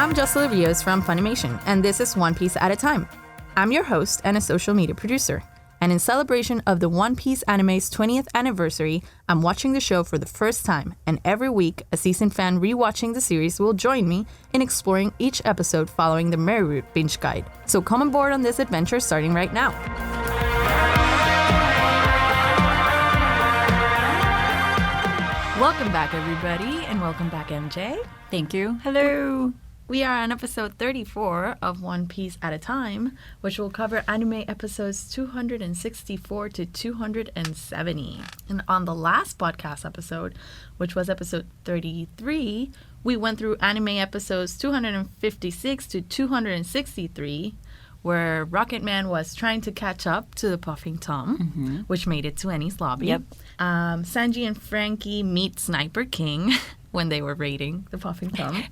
I'm Jocelyn Rios from Funimation, and this is One Piece at a Time. I'm your host and a social media producer. And in celebration of the One Piece anime's 20th anniversary, I'm watching the show for the first time, and every week, a seasoned fan rewatching the series will join me in exploring each episode following the Merry Route binge guide. So come on board on this adventure starting right now. Welcome back, everybody, and welcome back, MJ. Thank you. Hello. We are on episode 34 of One Piece at a Time, which will cover anime episodes 264 to 270. And on the last podcast episode, which was episode 33, we went through anime episodes 256 to 263, where Rocketman was trying to catch up to the Puffing Tom, which made it to Enies Lobby. Yep. Sanji and Frankie meet Sniper King when they were raiding the Puffing Tom.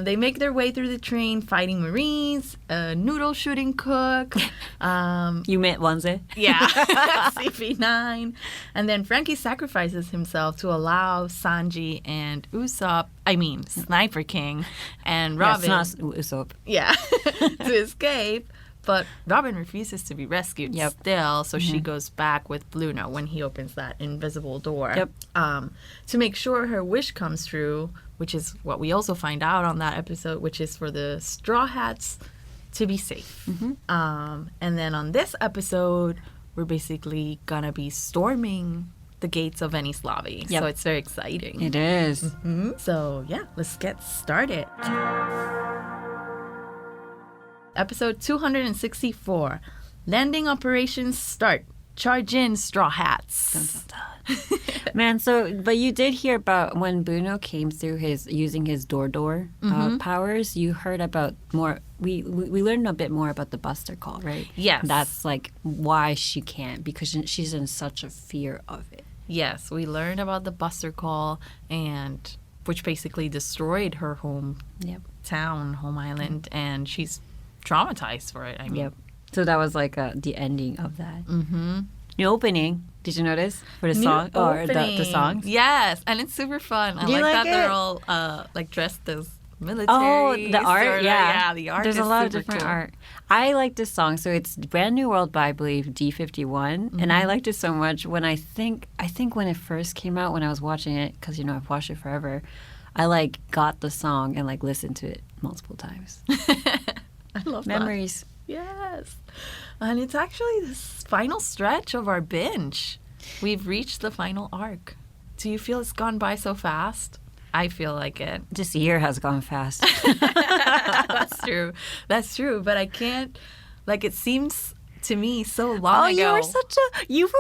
They make their way through the train fighting Marines, a noodle shooting cook. You met Wanze? Yeah, CP9. And then Frankie sacrifices himself to allow Sanji and Sniper King and Robin. Yes, not Usopp. Yeah, to escape. But Robin refuses to be rescued still, so she goes back with Bluno when he opens that invisible door to make sure her wish comes true, which is what we also find out on that episode, which is for the Straw Hats to be safe. And then on this episode, we're basically gonna be storming the gates of Enies Lobby. So it's very exciting. It is. So yeah, let's get started. Episode 264. Landing operations start. Charge in, Straw Hats. Dun, dun, dun. Man, but you did hear about when Bruno came through using his door powers. You heard about more. We learned a bit more about the Buster Call, right? Yes. That's like why she can't, because she's in such a fear of it. Yes, we learned about the Buster Call, and which basically destroyed her home island, and she's traumatized for it. I mean, so that was like the ending of that. New opening. Did you notice for the song or the songs? Yes, and it's super fun. I like that they're all like dressed as military. Oh, the art, yeah, the art. There's is a lot of super different cool. art. I like this song. So it's Brand New World by, I believe, D51, and I liked it so much when I think when it first came out, when I was watching it, because I've watched it forever. I like got the song and like listened to it multiple times. I love memories. That. Yes. And it's actually this final stretch of our binge. We've reached the final arc. Do you feel it's gone by so fast? I feel like it. This year has gone fast. That's true. That's true. But I can't, it seems to me so long ago. You were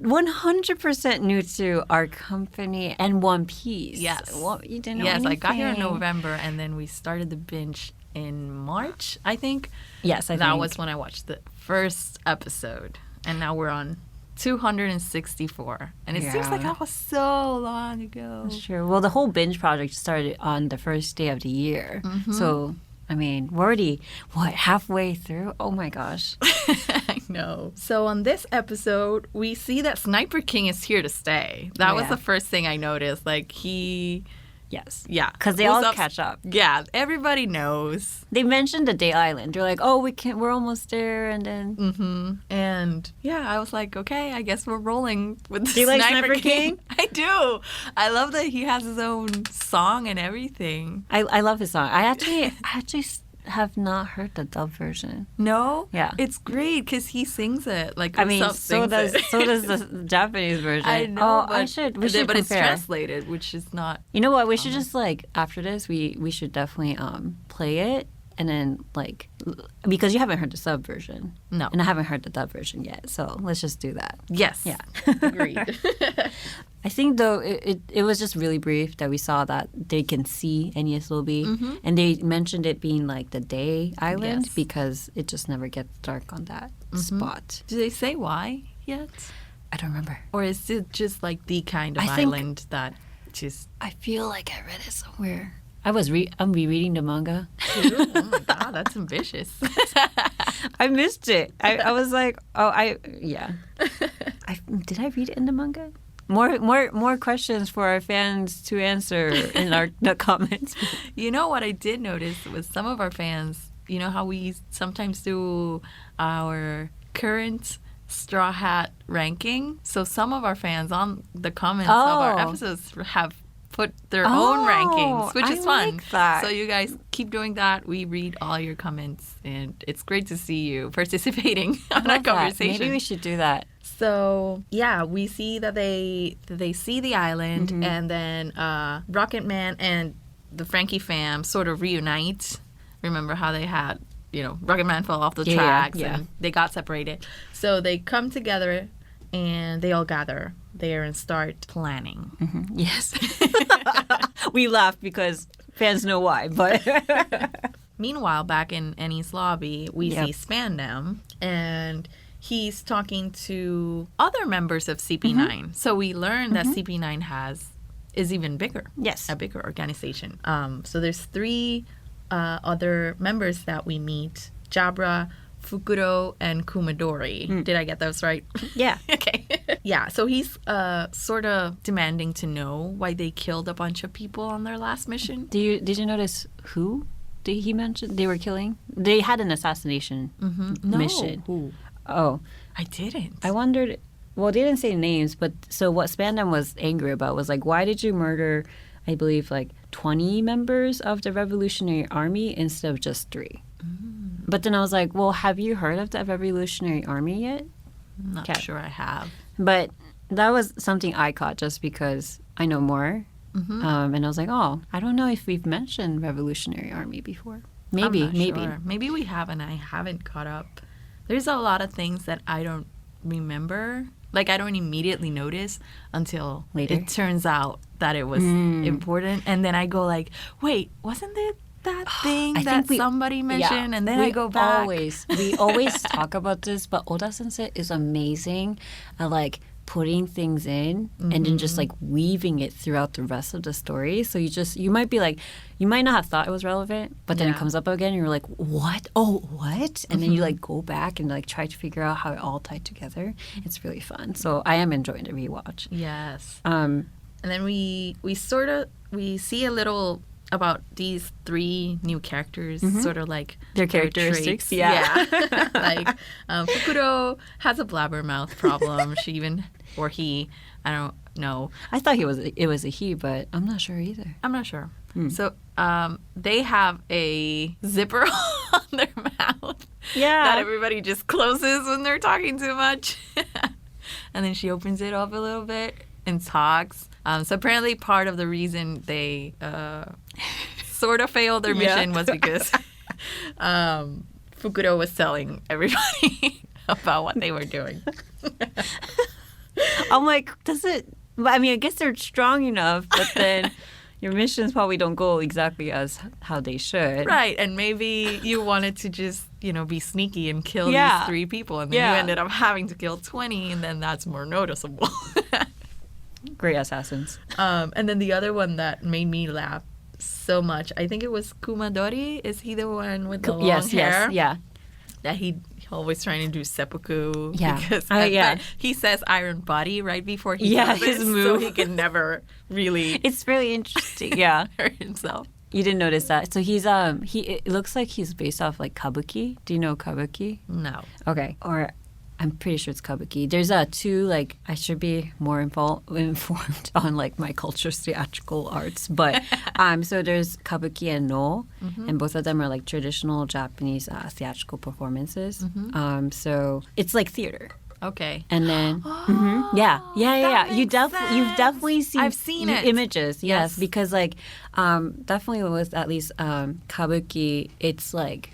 100% new to our company and One Piece. Yes. Well, you didn't know anything. I got here in November, and then we started the binge in March, I think. Yes, I think. That was when I watched the first episode. And now we're on 264. And it seems like that was so long ago. That's true. Well, the whole binge project started on the first day of the year. So, I mean, we're already, halfway through? Oh my gosh. I know. So on this episode, we see that Sniper King is here to stay. That was the first thing I noticed. Yes. Yeah. Because they all catch up. Yeah. Everybody knows. They mentioned the Day Island. They're like, we're almost there. And then. And yeah, I was like, okay, I guess we're rolling with the Do you like Sniper King? I do. I love that he has his own song and everything. I love his song. I actually have not heard the dub version. No? Yeah. It's great because he sings it. So does the Japanese version. I know. We should compare. But it's translated, which is not. You know what? We should just after this, we should definitely play it, and then because you haven't heard the sub version. No. And I haven't heard the dub version yet. So let's just do that. Yes. Yeah. Agreed. I think, though, it was just really brief that we saw that they can see Enies Lobby. And they mentioned it being like the day island because it just never gets dark on that spot. Do they say why yet? I don't remember. Or is it just the kind of island that just... I feel like I read it somewhere. I'm rereading the manga. Oh my God, that's ambitious. I missed it. I was like, did I read it in the manga? More questions for our fans to answer in the comments. You know what I did notice was some of our fans, you know how we sometimes do our current Straw Hat ranking? So some of our fans on the comments of our episodes have put their own rankings, which is fun. Like that. So you guys keep doing that. We read all your comments, and it's great to see you participating on our conversation. Maybe we should do that. So yeah, we see that they see the island, and then Rocketman and the Frankie fam sort of reunite. Remember how they had, Rocketman fell off the tracks and they got separated. So they come together and they all gather there and start planning. Yes. We laugh because fans know why, but... Meanwhile, back in Enies Lobby, we see Spandam, and he's talking to other members of CP9. So we learn that CP9 is even bigger. Yes. A bigger organization. So there's 3 other members that we meet. Jabra, Fukuro, and Kumadori. Did I get those right? Yeah. Okay. Yeah, so he's sort of demanding to know why they killed a bunch of people on their last mission. Did you notice who did he mention they were killing? They had an assassination mission. Who? Oh. I didn't. I wondered, well, they didn't say names, but so what Spandam was angry about was like, why did you murder, I believe, like 20 members of the Revolutionary Army instead of just 3? But then I was like, well, have you heard of the Revolutionary Army yet? I'm not sure I have. But that was something I caught just because I know more. And I was like, oh, I don't know if we've mentioned Revolutionary Army before. Maybe. Sure. Maybe we haven't. I haven't caught up. There's a lot of things that I don't remember. Like, I don't immediately notice until later. It turns out that it was important. And then I go like, wait, wasn't it that thing that somebody mentioned? Yeah, and then I go back. We always talk about this, but Oda-sensei is amazing at, like, putting things in and then just, like, weaving it throughout the rest of the story. So you might be like, you might not have thought it was relevant, but then it comes up again and you're like, what? Oh, what? And then you, like, go back and, like, try to figure out how it all tied together. It's really fun. So I am enjoying the rewatch. Yes. And then we see a little about these 3 new characters, sort of like their characteristics. Yeah. Like Fukuro has a blabbermouth problem. He, I don't know. I thought it was a he, but I'm not sure either. I'm not sure. So they have a zipper on their mouth that everybody just closes when they're talking too much. And then she opens it up a little bit and talks. So apparently part of the reason they sort of failed their mission was because Fukuro was telling everybody about what they were doing. I'm like, I guess they're strong enough, but then your missions probably don't go exactly as how they should. Right, and maybe you wanted to just, be sneaky and kill these 3 people, and then you ended up having to kill 20, and then that's more noticeable. Great assassins. And then the other one that made me laugh so much, I think it was Kumadori. Is he the one with the long hair? Yes, yeah. That he always trying to do seppuku. Yeah. Because he says iron body right before he does his it, move. so he can never really It's really interesting, yeah. hurt himself. You didn't notice that. So he's it looks like he's based off like Kabuki. Do you know Kabuki? No. Okay. Or I'm pretty sure it's Kabuki. There's 2, like, I should be more informed on, like, my culture's theatrical arts. But, so there's Kabuki and No, and both of them are, like, traditional Japanese theatrical performances. So it's like theater. Okay. And then, You've definitely seen I've seen it. Images, yes. Because, like, definitely with at least Kabuki, it's, like,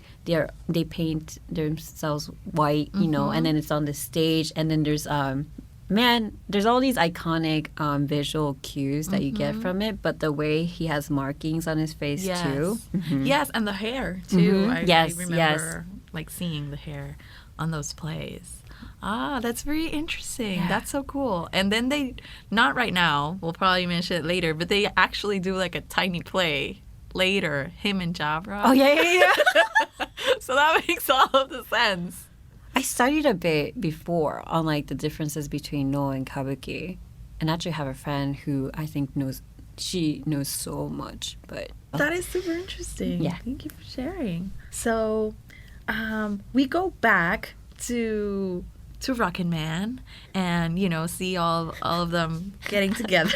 they paint themselves white, and then it's on the stage, and then there's there's all these iconic visual cues that you get from it, but the way he has markings on his face too. Yes, and the hair too. I remember like seeing the hair on those plays. That's very interesting. Yeah. That's so cool. And then they, not right now, we'll probably mention it later, but they actually do like a tiny play later, him and Jabra. Oh, yeah. So that makes all of the sense. I studied a bit before on like the differences between No and Kabuki. and actually have a friend who I think knows so much. But that is super interesting. Yeah. Thank you for sharing. So we go back to Rocketman and, you know, see all of them getting together.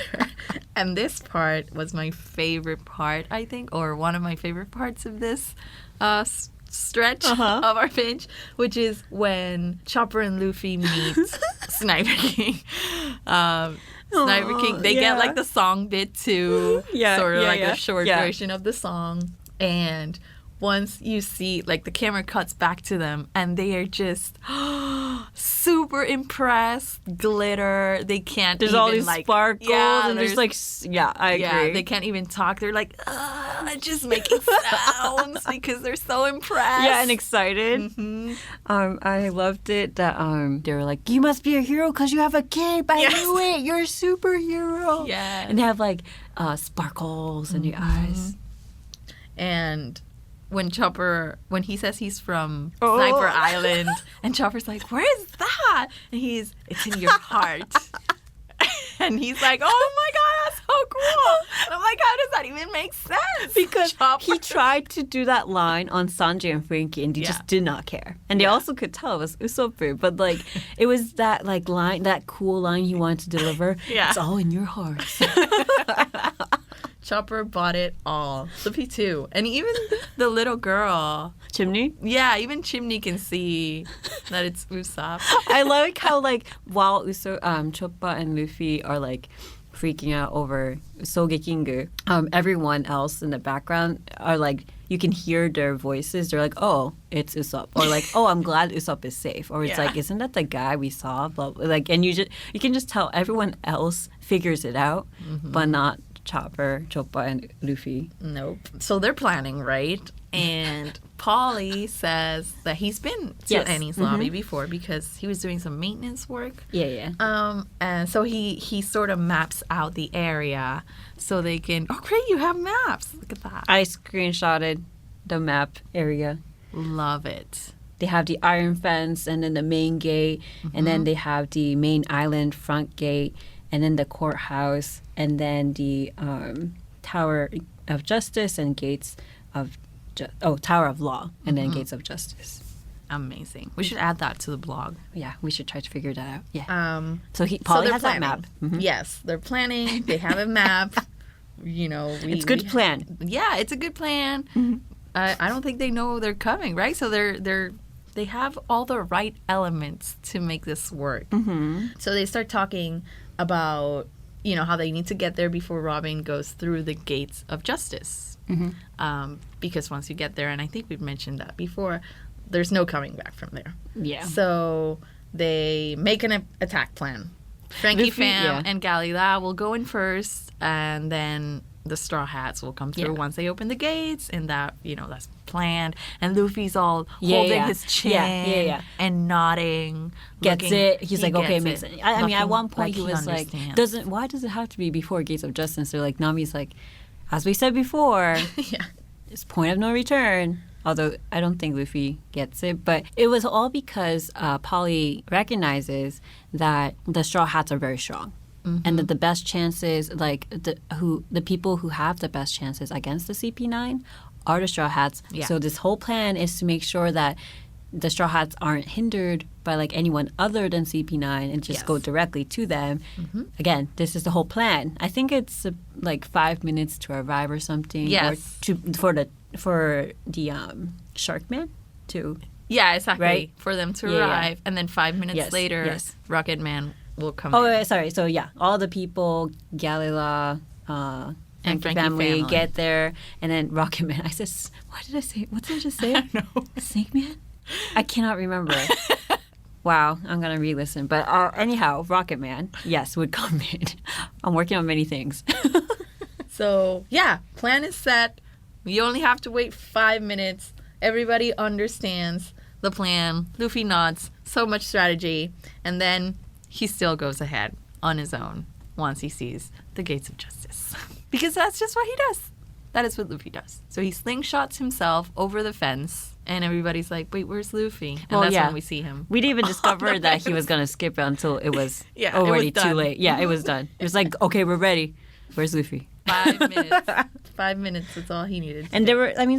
And this part was my favorite part, I think, or one of my favorite parts of this stretch of our binge, which is when Chopper and Luffy meet Sniper King. Sniper King, they get like the song bit too, sort of like a short version of the song. And once you see, like, the camera cuts back to them and they are just super impressed, glitter. They can't there's even, all these like, sparkles and there's like, I agree. They can't even talk. They're like, just making sounds because they're so impressed. Yeah, and excited. I loved it that they were like, you must be a hero because you have a cape. I knew it. You're a superhero. Yeah. And they have like sparkles in the eyes. And when he says he's from Sniper Island, and Chopper's like, where is that? And it's in your heart. And he's like, oh my God, that's so cool. And I'm like, how does that even make sense? Because Chopper. he tried to do that line on Sanji and Frankie, and they just did not care. And they also could tell it was Usopp, but like it was that like line, that cool line he wanted to deliver. Yeah. It's all in your heart. Chopper bought it all. Luffy too. And even the little girl. Chimney? Yeah, even Chimney can see that it's Usopp. I like how like while Chopper and Luffy are like freaking out over Sogeking, everyone else in the background are like, you can hear their voices. They're like, oh, it's Usopp. Or like, oh, I'm glad Usopp is safe. Or it's like, isn't that the guy we saw? Blah, blah. Like, and you can just tell everyone else figures it out, but not Chopper, and Luffy. Nope. So they're planning, right? And Polly says that he's been to Enies Lobby before because he was doing some maintenance work. Yeah. And so he sort of maps out the area so they can. Oh, great! You have maps. Look at that. I screenshotted the map area. Love it. They have the iron fence and then the main gate, and then they have the main island front gate, and then the courthouse, and then the Tower of Justice and gates of Tower of Law, and then Gates of Justice. Amazing. We should add that to the blog. Yeah, we should try to figure that out. Yeah. So Polly they're has planning. that map. Yes, they're planning. They have a map. You know, it's a good plan. Yeah, it's a good plan. I don't think they know they're coming, right? So they have all the right elements to make this work. So they start talking about, you know, how they need to get there before Robin goes through the gates of justice. Because once you get there, and I think we've mentioned that before, there's no coming back from there. Yeah. So they make an attack plan. Frankie Fam and Galila will go in first, and then the Straw Hats will come through once they open the gates, and that, you know, that's planned. And Luffy's all holding his chin and nodding. Gets it. He's like, okay, makes sense. I mean, at one point like he was like, why does it have to be before Gates of Justice? So like, Nami's like, as we said before, it's point of no return. Although I don't think Luffy gets it. But it was all because Polly recognizes that the Straw Hats are very strong. And that the best chances, like the people who have the best chances against the CP9 are the Straw Hats. Yeah. So this whole plan is to make sure that the Straw Hats aren't hindered by like anyone other than CP9 and just go directly to them. Again, this is the whole plan. I think it's like 5 minutes to arrive or something. Yes. Or for the Sharkman to. Yeah, exactly. Right? For them to arrive, and then 5 minutes later, Rocketman will come. Oh, sorry. So all the people, Galila, and family get there, and then Rocketman. I said, what did I say? What did I just say? I don't know. Snake Man? I cannot remember. Wow, I'm gonna re-listen. But anyhow, Rocketman, yes, would come in. I'm working on many things. So plan is set. We only have to wait 5 minutes. Everybody understands the plan. Luffy nods. So much strategy, and then he still goes ahead on his own once he sees the Gates of Justice. Because that's just what he does. That is what Luffy does. So he slingshots himself over the fence And everybody's like, wait, where's Luffy? And that's when we see him. We didn't even discover that he was going to skip until it was already too late. Yeah, it was done. It was like, okay, we're ready. Where's Luffy? 5 minutes. 5 minutes. That's all he needed. And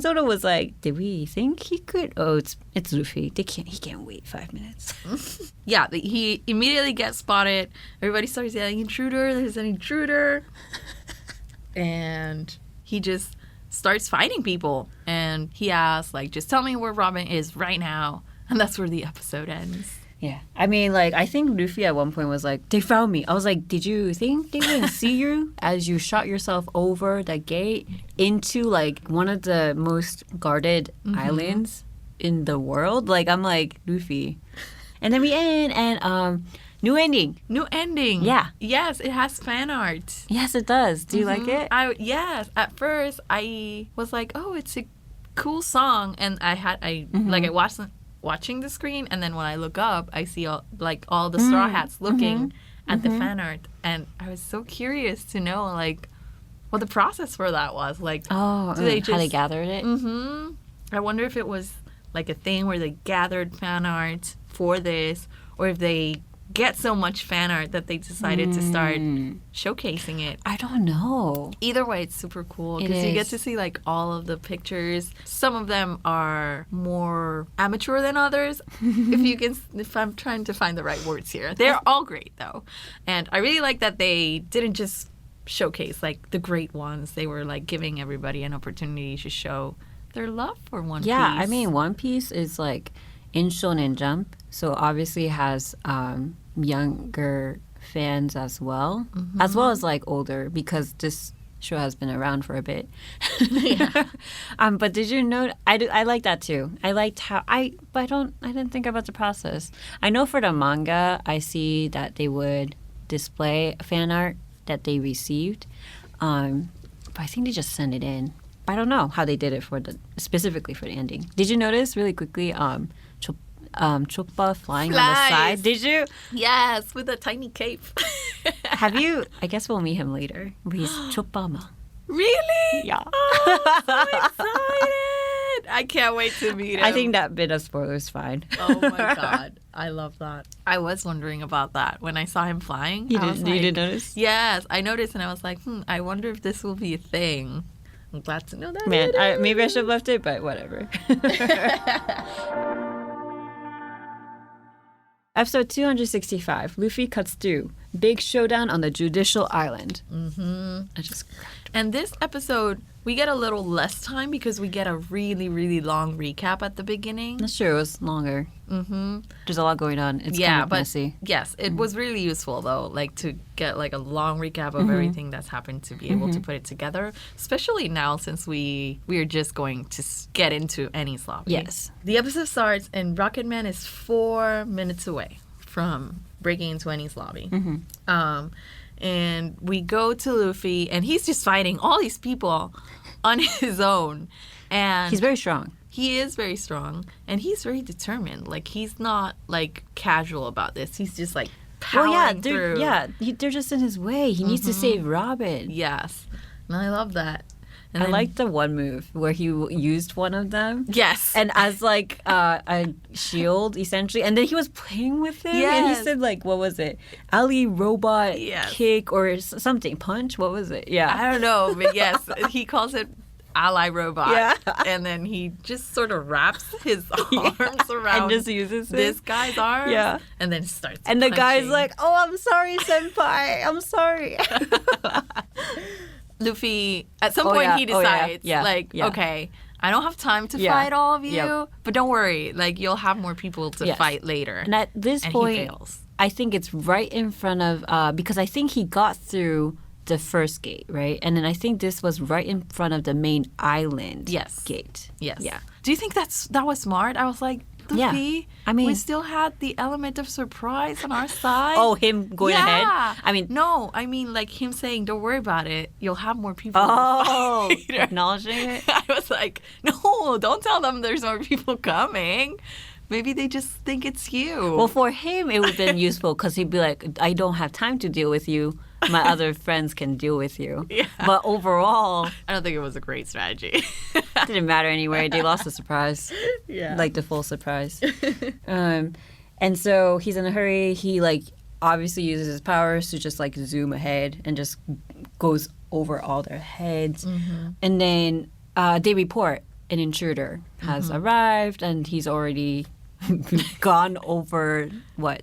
Zoro was like, did we think he could? Oh, it's Luffy. He can't wait 5 minutes. Yeah, he immediately gets spotted. Everybody starts yelling, intruder, there's an intruder. And he just starts fighting people. And he asks, like, just tell me where Robin is right now. And that's where the episode ends. Yeah. I mean, like, I think Luffy at one point was like, they found me. I was like, did you think they didn't see you as you shot yourself over the gate into, like, one of the most guarded islands in the world? Like, I'm like, Luffy. And then we end, and new ending. New ending. Yeah. Yes, it has fan art. Yes, it does. Do you like it? Yes. At first, I was like, oh, it's a cool song. And I watched watching the screen, and then when I look up, I see all the Straw Hats looking at the fan art, and I was so curious to know like what the process for that was. Like, how they gathered it. I wonder if it was like a thing where they gathered fan art for this, or if they get so much fan art that they decided to start showcasing it. I don't know. Either way, it's super cool because you get to see like all of the pictures. Some of them are more amateur than others. If I'm trying to find the right words here. They're all great though. And I really like that they didn't just showcase like the great ones. They were like giving everybody an opportunity to show their love for One Piece. Yeah, I mean, One Piece is like in Shonen Jump, so obviously has younger fans as well as like older, because this show has been around for a bit. But did you know? I like that too. I liked how I didn't think about the process. I know for the manga, I see that they would display fan art that they received, but I think they just send it in. I don't know how they did it specifically for the ending. Did you notice really quickly? Choppa flying on the side. Did you? Yes, with a tiny cape. Have you? I guess we'll meet him later. He's Choppa-ma. Really? Yeah. Oh, so excited! I can't wait to meet him. I think that bit of spoiler is fine. Oh my god, I love that. I was wondering about that when I saw him flying. You didn't notice? Yes, I noticed, and I was like, I wonder if this will be a thing. I'm glad to know that. Man, maybe I should have left it, but whatever. Episode 265, Luffy cuts through. Big showdown on the Judicial Island. And this episode, we get a little less time because we get a really, really long recap at the beginning. That's true. It was longer. There's a lot going on. It's kind of messy. Yes, it was really useful, though, like to get like a long recap of everything that's happened, to be able to put it together, especially now since we are just going to get into Enies Lobby. Yes. The episode starts and Rocketman is 4 minutes away from breaking into Enies Lobby. And we go to Luffy, and he's just fighting all these people on his own. And he's very strong. He is very strong, and he's very determined. Like, he's not, like, casual about this. He's just, like, powering through. They're just in his way. He needs to save Robin. Yes. And I love that. And I like the one move where he used one of them. Yes. And as, like, a shield, essentially. And then he was playing with him. Yes. And he said, like, what was it? Ali robot kick or something. Punch? What was it? Yeah. I don't know. But, yes, he calls it ally robot. Yeah. And then he just sort of wraps his arms around and just uses this guy's arms. Yeah. And then starts And punching. The guy's like, oh, I'm sorry, senpai. I'm sorry. Luffy, at some point he decides, okay, I don't have time to fight all of you, but don't worry, like, you'll have more people to fight later. And at this point, he fails. I think it's right in front of, because I think he got through the first gate, right? And then I think this was right in front of the main island gate. Yes. Yeah. Do you think that was smart? I was like, Luffy, I mean, we still had the element of surprise on our side. Oh, him going ahead? I mean, no, I mean, like, him saying, don't worry about it, you'll have more people acknowledging it? I was like, no, don't tell them there's more people coming. Maybe they just think it's you. Well, for him, it would have been useful because he'd be like, I don't have time to deal with you. my other friends can deal with you. Yeah. But overall, I don't think it was a great strategy. didn't matter anyway. They lost the surprise. Yeah. Like the full surprise. And so he's in a hurry. He like obviously uses his powers to just like zoom ahead and just goes over all their heads. And then they report an intruder has arrived and he's already gone over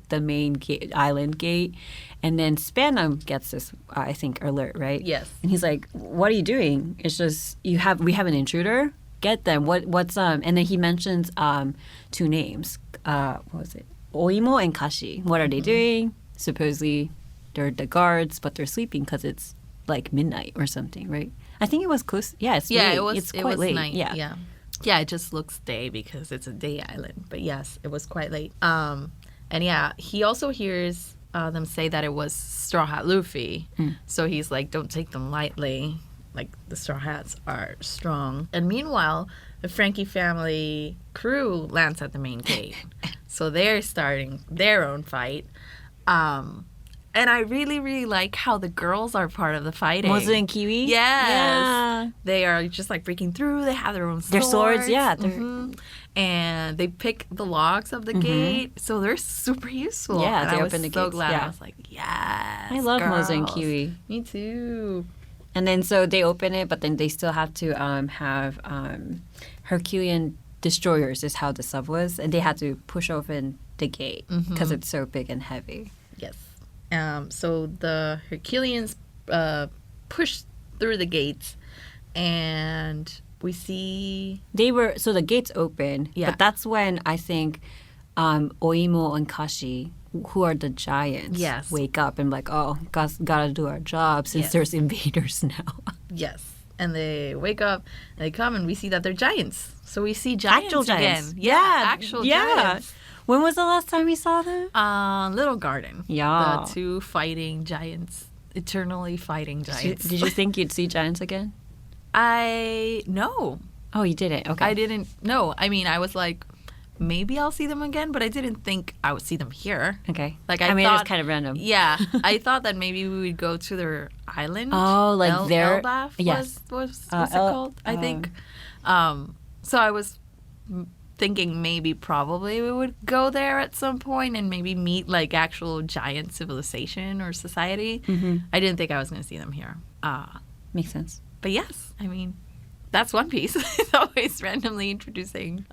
the main island gate. And then Spanum gets this, I think, alert, right? Yes. And he's like, "What are you doing? It's just we have an intruder. Get them. What's And then he mentions 2 names. What was it? Oimo and Kashi. What are they doing? Supposedly they're the guards, but they're sleeping because it's like midnight or something, right? I think it was close. Yeah, it's late. It's quite late. Night. Yeah. Yeah, it just looks day because it's a day island. But yes, it was quite late. And yeah, he also hears them say that it was Straw Hat Luffy. So he's like, don't take them lightly. Like, the Straw Hats are strong. And meanwhile, the Frankie family crew lands at the main gate. So they're starting their own fight. And I really, really like how the girls are part of the fighting. Mozu and Kiwi? Yes. Yeah. They are just like breaking through. They have their own swords. Their swords, yeah. And they pick the locks of the gate. So they're super useful. Yeah, and they I was open the so gates. glad. Yeah. I was like, yes, I love girls. Mozu and Kiwi. Me too. And then so they open it, but then they still have to have Herculean destroyers is how the sub was. And they had to push open the gate because it's so big and heavy. Yes. So the Herculeans push through the gates, and we see so the gates open. Yeah. But that's when I think Oimo and Kashi, who are the giants, Yes. wake up and like, oh, gotta do our job since Yes. there's invaders now. yes, and they wake up and they come, and we see that they're giants. So we see giants Actual giants. again. Yeah, actual yeah. giants. When was the last time we saw them? Little Garden. Yeah. The 2 fighting giants, eternally fighting giants. Did you think you'd see giants again? No. Oh, you didn't? Okay. I didn't. No. I mean, I was like, maybe I'll see them again, but I didn't think I would see them here. Okay. Like I mean, thought, it was kind of random. Yeah. I thought that maybe we would go to their island. Oh, like their... Elbaf yes. was it called? I think. So I was thinking maybe probably we would go there at some point and maybe meet like actual giant civilization or society. I didn't think I was going to see them here. Makes sense. But yes, I mean, that's One Piece. It's always randomly introducing,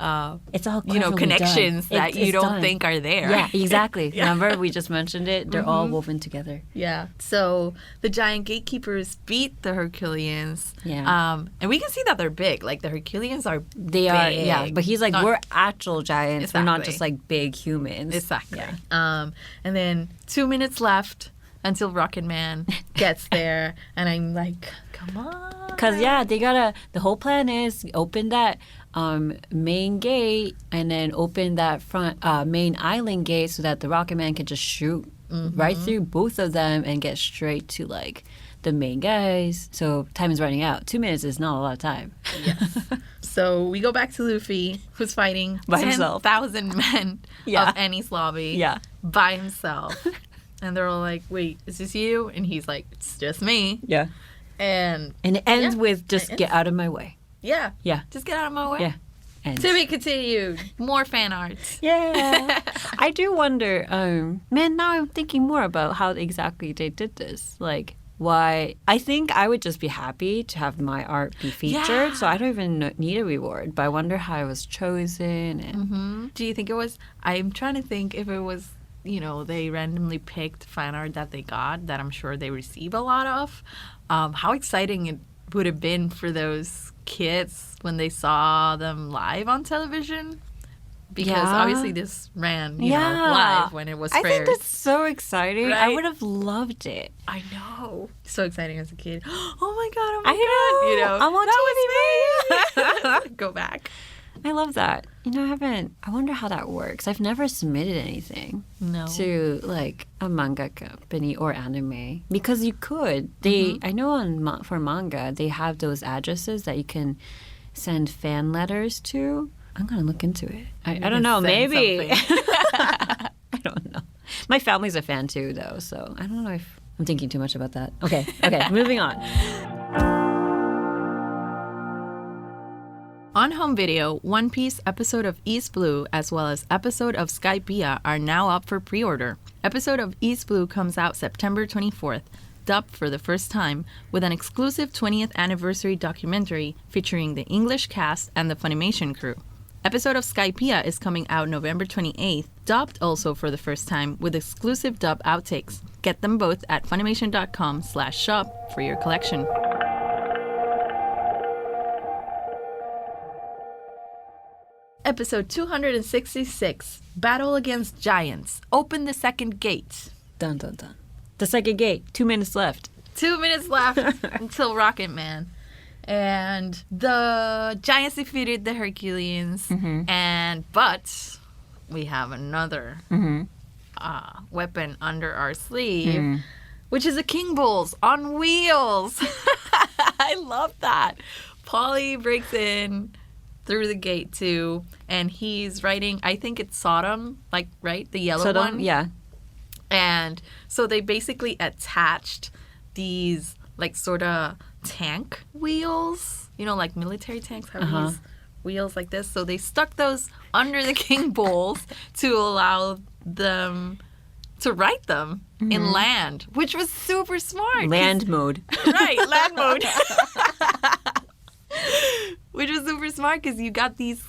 it's all connections that you don't think are there. Yeah, exactly. Yeah. Remember, we just mentioned it. They're all woven together. Yeah. So the giant gatekeepers beat the Herculeans. Yeah. And we can see that they're big. Like, the Herculeans are They big. are, yeah. But he's like, we're actual giants. Exactly. We're not just like big humans. Exactly. Yeah. And then 2 minutes left until Rocketman gets there. And I'm like, come on. Because, the whole plan is open that main gate and then open that front main island gate so that the Rocketman can just shoot right through both of them and get straight to, like, the main guys. So time is running out. 2 minutes is not a lot of time. Yes. So we go back to Luffy, who's fighting by himself. 10,000 men of Enies Lobby by himself. And they're all like, wait, is this you? And he's like, it's just me. Yeah. And it ends with just get out of my way. Yeah. Yeah. Just get out of my way. Yeah. Ends. To be continued. More fan art. Yeah. I do wonder, man, now I'm thinking more about how exactly they did this. Like, why? I think I would just be happy to have my art be featured, so I don't even need a reward. But I wonder how it was chosen. And Do you think it was? I'm trying to think if it was, they randomly picked fan art that they got that I'm sure they receive a lot of. How exciting it would have been for those kids when they saw them live on television. Because obviously this ran, live when it was I first. think that's so exciting. Right? I would have loved it. I know. So exciting as a kid. Oh my God, I know. I want that was me. Go back. I love that. I wonder how that works. I've never submitted anything to like a manga company or anime because you could. I know for manga, they have those addresses that you can send fan letters to. I'm going to look into it. I don't know. Maybe. I don't know. My family's a fan too, though, so I don't know if I'm thinking too much about that. Okay, moving on. On home video, One Piece episode of East Blue as well as episode of Skypiea are now up for pre-order. Episode of East Blue comes out September 24th, dubbed for the first time, with an exclusive 20th anniversary documentary featuring the English cast and the Funimation crew. Episode of Skypiea is coming out November 28th, dubbed also for the first time with exclusive dub outtakes. Get them both at Funimation.com/shop for your collection. Episode 266, Battle Against Giants. Open the second gate. Dun dun dun. The second gate. 2 minutes left. 2 minutes left until Rocketman. And the Giants defeated the Herculeans. But we have another weapon under our sleeve, which is a King Bulls on wheels. I love that. Polly breaks in through the gate too, and he's riding, I think it's Sodom, like, right? The yellow Sodom, one? yeah. And so they basically attached these, like, sort of tank wheels, you know, like military tanks have these wheels like this. So they stuck those under the King Bulls to allow them to ride them in land, which was super smart. Land mode. Right, land mode. Which was super smart because you got these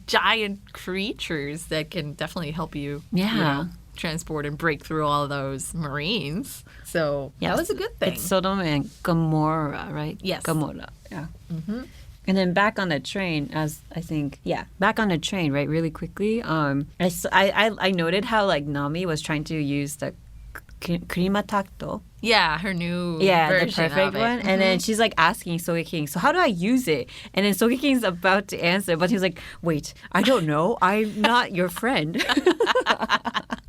giant creatures that can definitely help you, you know, transport and break through all those Marines. So that was a good thing. It's Sodom and Gomorrah, right? Yes. Gomorrah, yeah. And then back on the train, back on the train, right, really quickly, I noted how, like, Nami was trying to use the Krimatacto. Yeah, her new the version perfect of it. one. And then she's like asking Sogeking, so how do I use it? And then Sogeking's about to answer, but he's like, wait, I don't know. I'm not your friend.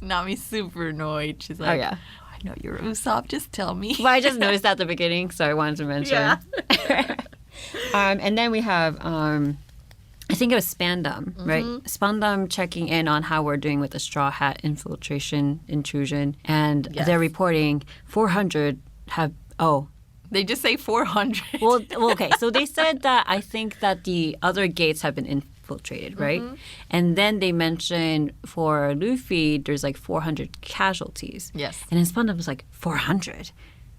Nami's super annoyed. She's like, I know you're Usopp, just tell me. Well, I just noticed that at the beginning, so I wanted to mention. Yeah. And then we have, I think it was Spandam, right? Spandam checking in on how we're doing with the Straw Hat infiltration intrusion. And they're reporting 400 have, They just say 400. Well, okay. So they said that I think that the other gates have been infiltrated, right? And then they mentioned for Luffy, there's like 400 casualties. Yes. And then Spandam was like, 400?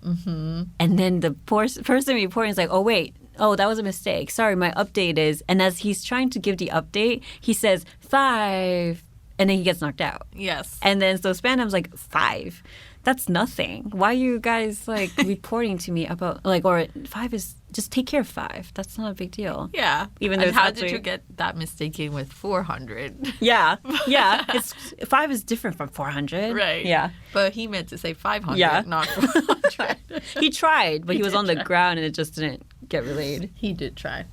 And then the person reporting is like, oh, wait. Oh, that was a mistake. Sorry, my update is... And as he's trying to give the update, he says 5. And then he gets knocked out. Yes. And then so Spandam's like, 5? That's nothing. Why are you guys, like, reporting to me about... Like, or 5 is... Just take care of 5. That's not a big deal. Yeah. Even though and how did you get that mistaken with 400? Yeah. It's 5 is different from 400. Right. Yeah. But he meant to say 500, not 400. He tried, but he was on the ground and it just didn't get relayed. He did try.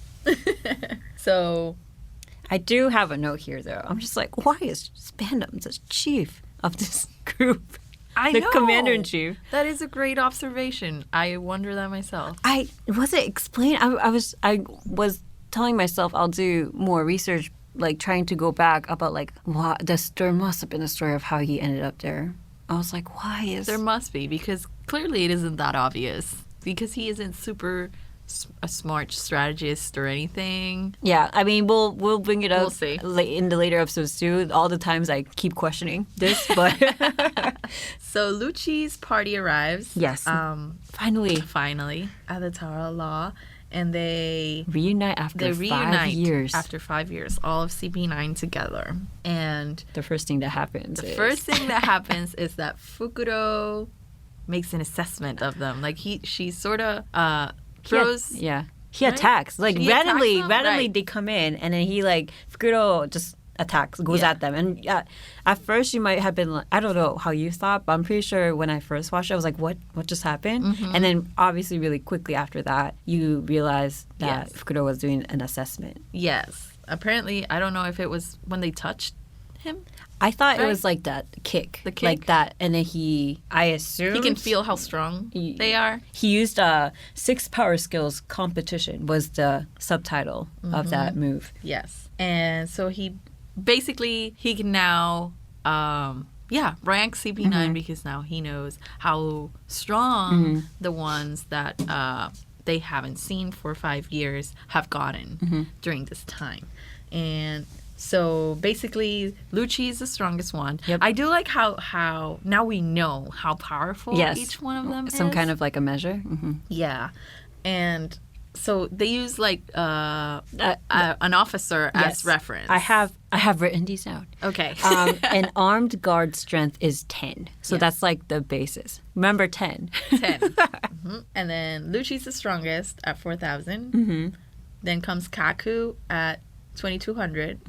So... I do have a note here, though. I'm just like, why is Spandam the chief of this group? I know. The commander-in-chief. That is a great observation. I wonder that myself. Was it explained? I was telling myself I'll do more research, like trying to go back about like what there must have been a story of how he ended up there. I was like, why is there must be, because clearly it isn't that obvious, because he isn't super a smart strategist or anything. Yeah, I mean, we'll bring it up We'll see. In the later episodes too. All the times I keep questioning this, but So Lucci's party arrives. Yes. Finally at the Tower of Law, and they reunite after 5 years. After 5 years, all of CP9 together. And the first thing that happens is that Fukuro makes an assessment of them. Like she sort of throws. He attacks. Like He randomly attacks them? they come in, and then he like Fukuro just attacks, goes at them. And at first you might have been like, I don't know how you thought, but I'm pretty sure when I first watched it, I was like, what just happened? And then obviously really quickly after that, you realize that Fukuro was doing an assessment. Yes. Apparently, I don't know if it was when they touched him. I thought it was like that kick. The kick? Like that. And then I assume He can feel how strong they are. He used 6 power skills competition was the subtitle of that move. Yes. And so he can now rank CP9 because now he knows how strong the ones that they haven't seen for 5 years have gotten during this time. And so basically, Lucci is the strongest one. Yep. I do like how now we know how powerful each one of them is. Some kind of like a measure. Yeah. And so they use like an officer as reference. I have written these down. Okay. An armed guard strength is 10. So that's like the basis. Remember 10. 10. And then Lucci's the strongest at 4,000. Then comes Kaku at 2,200.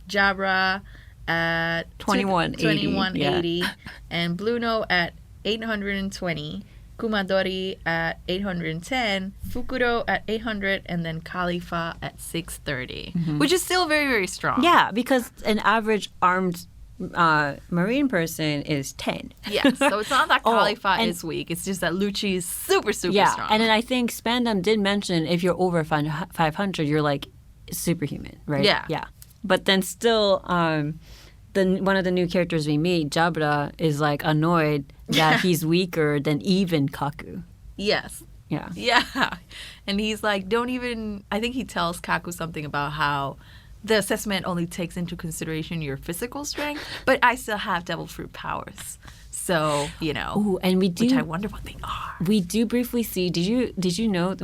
Jabra at 2180. And Bluno at 820. Kumadori at 810, Fukuro at 800, and then Khalifa at 630, which is still very, very strong. Yeah, because an average armed marine person is 10. Yes, so it's not that Khalifa is weak. It's just that Lucci is super, super strong. And then I think Spandam did mention if you're over 500, you're like superhuman, right? Yeah. But then still, one of the new characters we meet, Jabra, is like annoyed that he's weaker than even Kaku. Yes. Yeah. Yeah. And he's like, I think he tells Kaku something about how the assessment only takes into consideration your physical strength, but I still have devil fruit powers. So, Ooh, and we do, which I wonder what they are. We do briefly see, did you know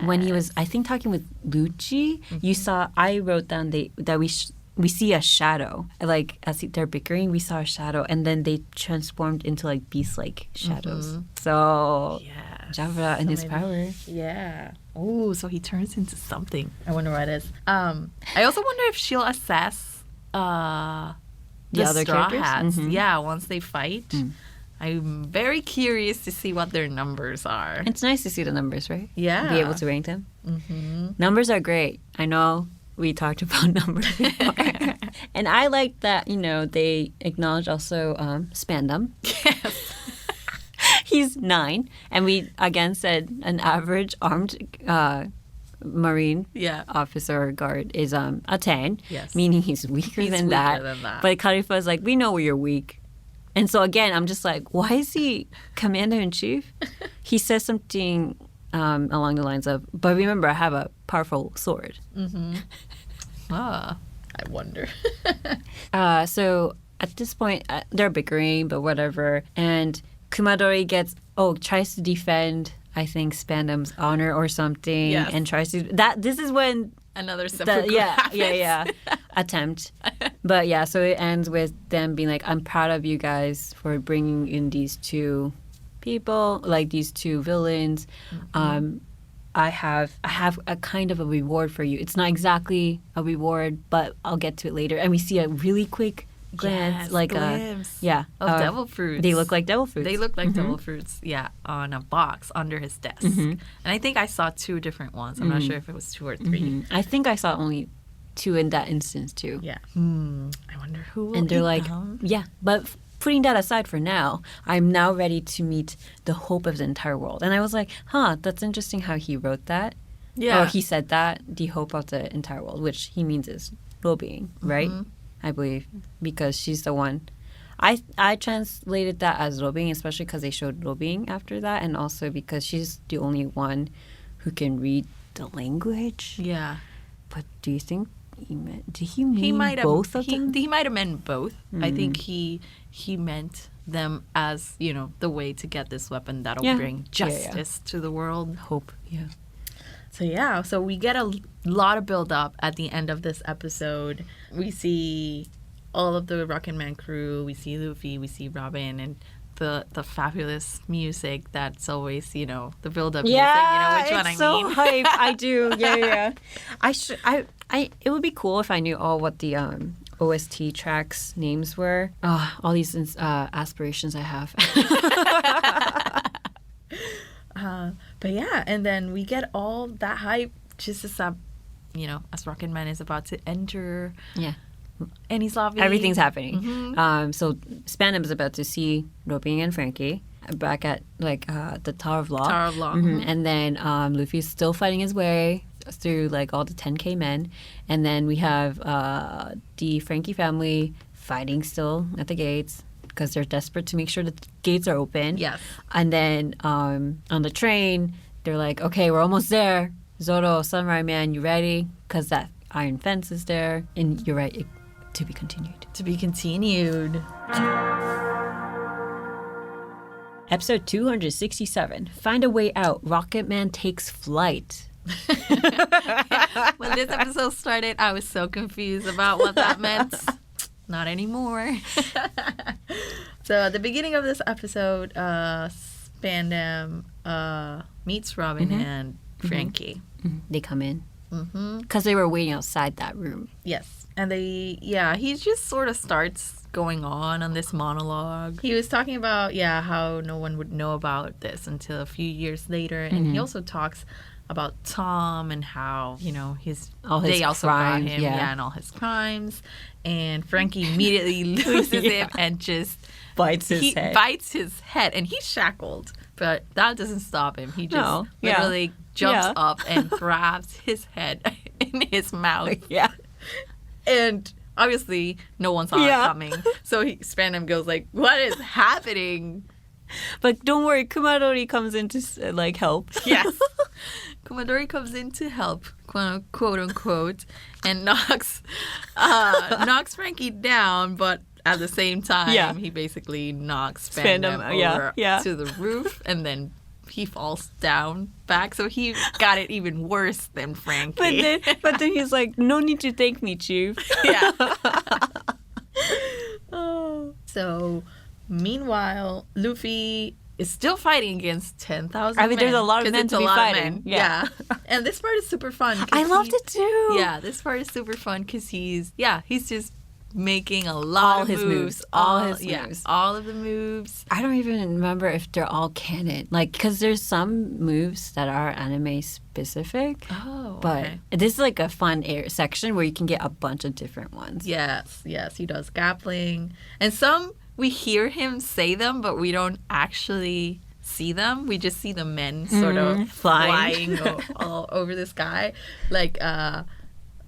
when he was, I think, talking with Lucci, you saw, I wrote down that we see a shadow. Like, as they're bickering, we saw a shadow. And then they transformed into, like, beast-like shadows. So, Jabra and his power. Yeah. Oh, so he turns into something. I wonder what it is. I also wonder if she'll assess the other Straw characters? Hats. Yeah, once they fight. I'm very curious to see what their numbers are. It's nice to see the numbers, right? Yeah. Be able to rank them. Numbers are great. I know. We talked about numbers before. And I like that, they acknowledge also Spandam. Yes. He's 9. And we, again, said an average armed marine officer or guard is a 10. Yes. Meaning he's weaker than that. But Khalifa is like, we know you're weak. And so, again, I'm just like, why is he commander-in-chief? He says something along the lines of, but remember, I have a powerful sword. I wonder. So at this point, they're bickering, but whatever. And Kumadori tries to defend, I think, Spandam's honor or something, and tries to. This is when another seppuku happens. attempt. But so it ends with them being like, "I'm proud of you guys for bringing in these two people, like these two villains. I have a kind of a reward for you. It's not exactly a reward, but I'll get to it later." And we see a really quick glance, of devil fruits. They look like devil fruits. They look like devil fruits, on a box under his desk. And I think I saw 2 different ones. I'm not sure if it was 2 or 3. I think I saw only 2 in that instance too. Yeah. I wonder who will And they're eat like, them. but putting that aside for now, I'm now ready to meet the hope of the entire world. And I was like, that's interesting how he wrote that. Yeah. Or he said that, the hope of the entire world, which he means is well-being, right? I believe, because she's the one. I translated that as well-being, especially because they showed well-being after that, and also because she's the only one who can read the language. Yeah. But do you think did he mean both of them? He might have meant both. I think he meant them as, the way to get this weapon that'll bring justice to the world. Hope, So we get a lot of build-up at the end of this episode. We see all of the Rocketman crew. We see Luffy. We see Robin. And the fabulous music that's always, the build-up music. Which one I mean? It's so hype. I do. Yeah. It would be cool if I knew all what the OST tracks names were. All these aspirations I have. But and then we get all that hype just as as Rocketman is about to enter Enies Lobby. Everything's happening. So Spandam is about to see Robin and Frankie back at the Tower of Law. And then Luffy's still fighting his way through all the 10K men. And then we have the Frankie family fighting still at the gates. because they're desperate to make sure that the gates are open. Yes. And then on the train, they're like, okay, we're almost there. Zoro, Samurai Man, you ready? Because that iron fence is there. And you're right, to be continued. To be continued. Episode 267, Find a Way Out. Rocketman takes flight. When this episode started, I was so confused about what that meant. Not anymore. So at the beginning of this episode, Spandam meets Robin and Frankie. They come in. Because they were waiting outside that room. Yes. And he just sort of starts going on this monologue. He was talking about, how no one would know about this until a few years later. And he also talks about Tom and how, they also got him, and all his crimes. And Frankie immediately loses him and just bites his head. And he's shackled. But that doesn't stop him. He just literally jumps up and grabs his head in his mouth. Yeah. And obviously, no one saw it coming. So Spandam goes like, what is happening? But don't worry, Kumadori comes in to help. Yes. Kumadori comes in to help, quote unquote, and knocks Frankie down, but at the same time, he basically knocks Spandam over to the roof, and then he falls down back. So he got it even worse than Frankie. But then he's like, no need to thank me, Chief. Yeah. So, meanwhile, Luffy is still fighting against 10,000 men. I mean, there's a lot of men to be fighting. Yeah. And this part is super fun. I loved it too. Yeah, this part is super fun because he's just making a lot of moves. All his moves. All of the moves. I don't even remember if they're all canon. Because there's some moves that are anime specific. Oh, but okay. This is like a fun section where you can get a bunch of different ones. Yes. He does grappling. And some, we hear him say them, but we don't actually see them. We just see the men sort of flying all over the sky.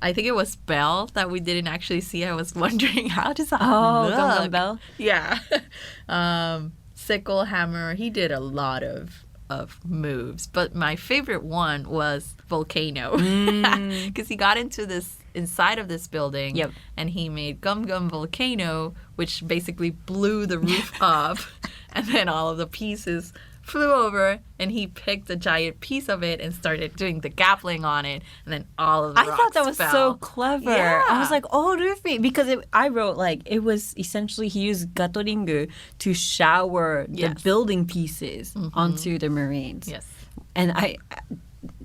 I think it was Bell that we didn't actually see. I was wondering, how does that look? Gum Bell? Yeah. Sickle, hammer. He did a lot of moves. But my favorite one was Volcano. Because he got into inside of this building. Yep. And he made Gum Gum Volcano, which basically blew the roof up. And then all of the pieces flew over, and he picked a giant piece of it and started doing the grappling on it, and then all of the rocks thought that was fell. so clever. Yeah. I was like, oh, Luffy, because I wrote it was essentially he used Gatoringu to shower the building pieces onto the Marines. Yes. And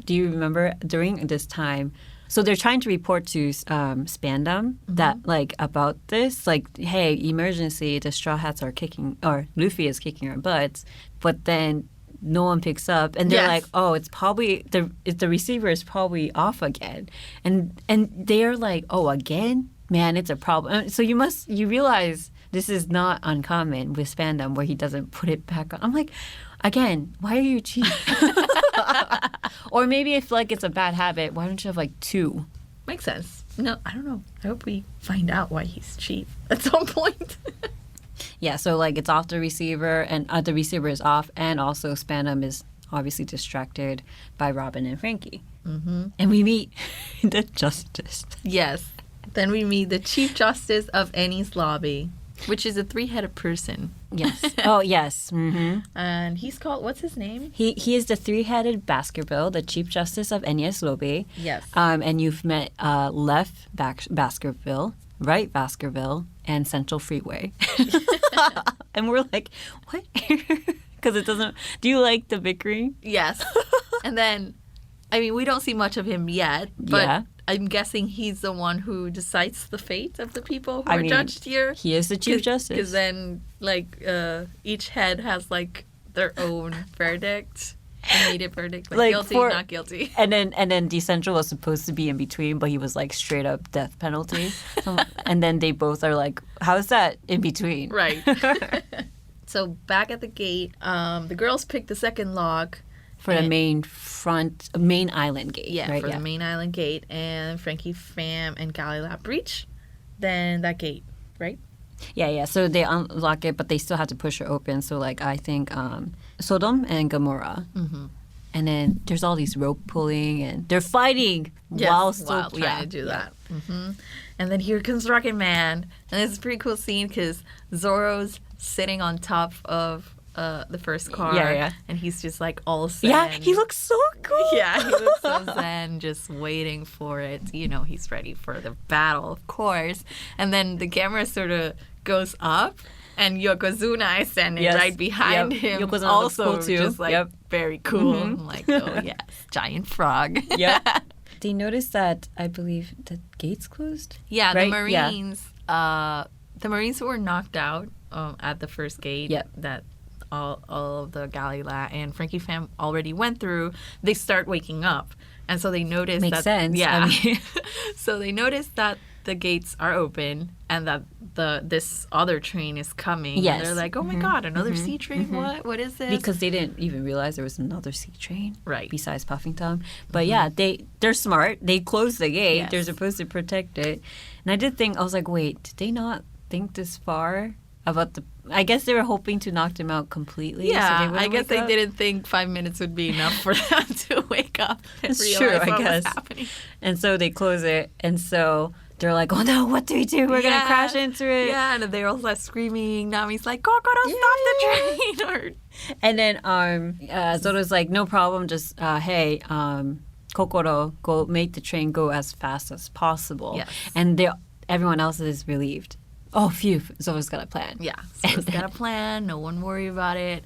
do you remember during this time? So they're trying to report to Spandam that about this, hey, emergency, the Straw Hats are kicking, or Luffy is kicking our butts, but then no one picks up, and they're like, oh, it's probably the receiver is probably off again, and they're like, oh, again, man, it's a problem. So you realize this is not uncommon with Spandam where he doesn't put it back on. I'm like, again, why are you cheap? Or maybe if it's a bad habit, why don't you have two? Makes sense. No, I don't know. I hope we find out why he's cheap at some point. Yeah, so it's off the receiver, and the receiver is off, and also Spandam is obviously distracted by Robin and Frankie. And we meet the Justice. Yes. Then we meet the Chief Justice of Enies Lobby, which is a 3-headed person. Yes. Oh, yes. And he's called, what's his name? He is the 3-headed Baskerville, the Chief Justice of Enies Lobby. Yes. And you've met left Baskerville, right Baskerville, and Central Freeway. And we're like, what? Because it doesn't... Do you like the bickering? Yes. And then, we don't see much of him yet, but I'm guessing he's the one who decides the fate of the people who are judged here. He is the Chief Justice. Because then, each head has, their own verdict. Immediate verdict. Guilty, not guilty. And then Decentral was supposed to be in between, but he was, straight up death penalty. And then they both are like, how is that in between? Right. So, back at the gate, the girls pick the second lock. For the main island gate. Yeah, right? the main island gate. And Frankie, Fam, and Galilab breach. Then that gate, right? Yeah. So they unlock it, but they still have to push her open. So, like, I think Sodom and Gomorrah. Mm-hmm. And then there's all these rope pulling, and they're fighting while trying to do that. Mm-hmm. And then here comes Rocketman. And this is a pretty cool scene because Zoro's sitting on top of the first car. Yeah. And he's just like all zen. Yeah, he looks so cool. Yeah, he looks so zen, just waiting for it. You know, he's ready for the battle, of course. And then the camera sort of goes up. And Yokozuna is standing right behind him. Yokozuna also looks cool too. Just like very cool. Mm-hmm. I'm like, oh yes, giant frog. Yeah. They noticed that I believe the gates closed. Yeah, right? The Marines. Yeah. The Marines who were knocked out at the first gate. Yep. That all of the Galila and Frankie Fam already went through. They start waking up, and so they notice Makes sense. Yeah. I mean. So they notice that the gates are open and that this other train is coming. Yes. And they're like, oh my God, another sea train? Mm-hmm. What is this? Because they didn't even realize there was another sea train. Right. Besides Puffing Tom. But yeah, they're smart. They closed the gate. Yes. They're supposed to protect it. And I did think, I was like, wait, did they not think this far about I guess they were hoping to knock them out completely. Yeah, so I guess they didn't think 5 minutes would be enough for them to wake up and That's realize true, what I guess. was happening. And so they close it. And so they're like, oh no, what do we do? We're going to crash into it. Yeah, and they're all like screaming. Nami's like, Kokoro, stop the train. And then Zoro's like, no problem, just, hey, Kokoro, go make the train go as fast as possible. Yes. And everyone else is relieved. Oh, phew, Zoro's got a plan. Yeah, Zoro's got a plan. No one worry about it.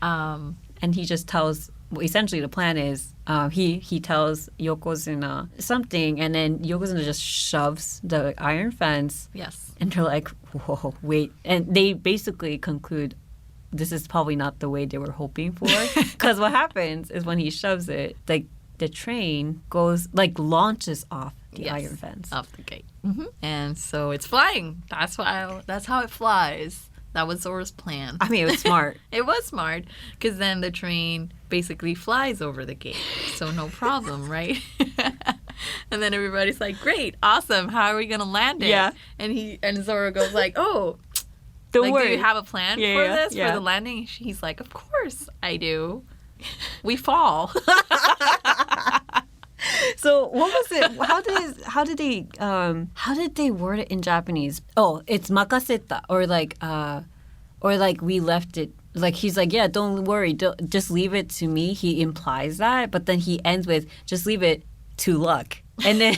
And he just tells, essentially the plan is, he tells Yokozuna something, and then Yokozuna just shoves the iron fence. Yes. And they're like, whoa, wait. And they basically conclude this is probably not the way they were hoping for. Because what happens is when he shoves it, like the train goes, like launches off the iron fence. Off the gate. Mm-hmm. And so it's flying. That's how it flies. That was Zoro's plan. I mean, it was smart. It was smart because then the train basically flies over the gate. So no problem, right? And then everybody's like, great, awesome. How are we going to land it? Yeah. And Zoro goes like, oh, don't worry. Do you have a plan for this, for the landing? He's like, of course I do. We fall. So what was it? How did they word it in Japanese? Oh, it's makaseta, or like we left it. Like he's like, yeah, don't worry, just leave it to me. He implies that, but then he ends with just leave it to luck, and then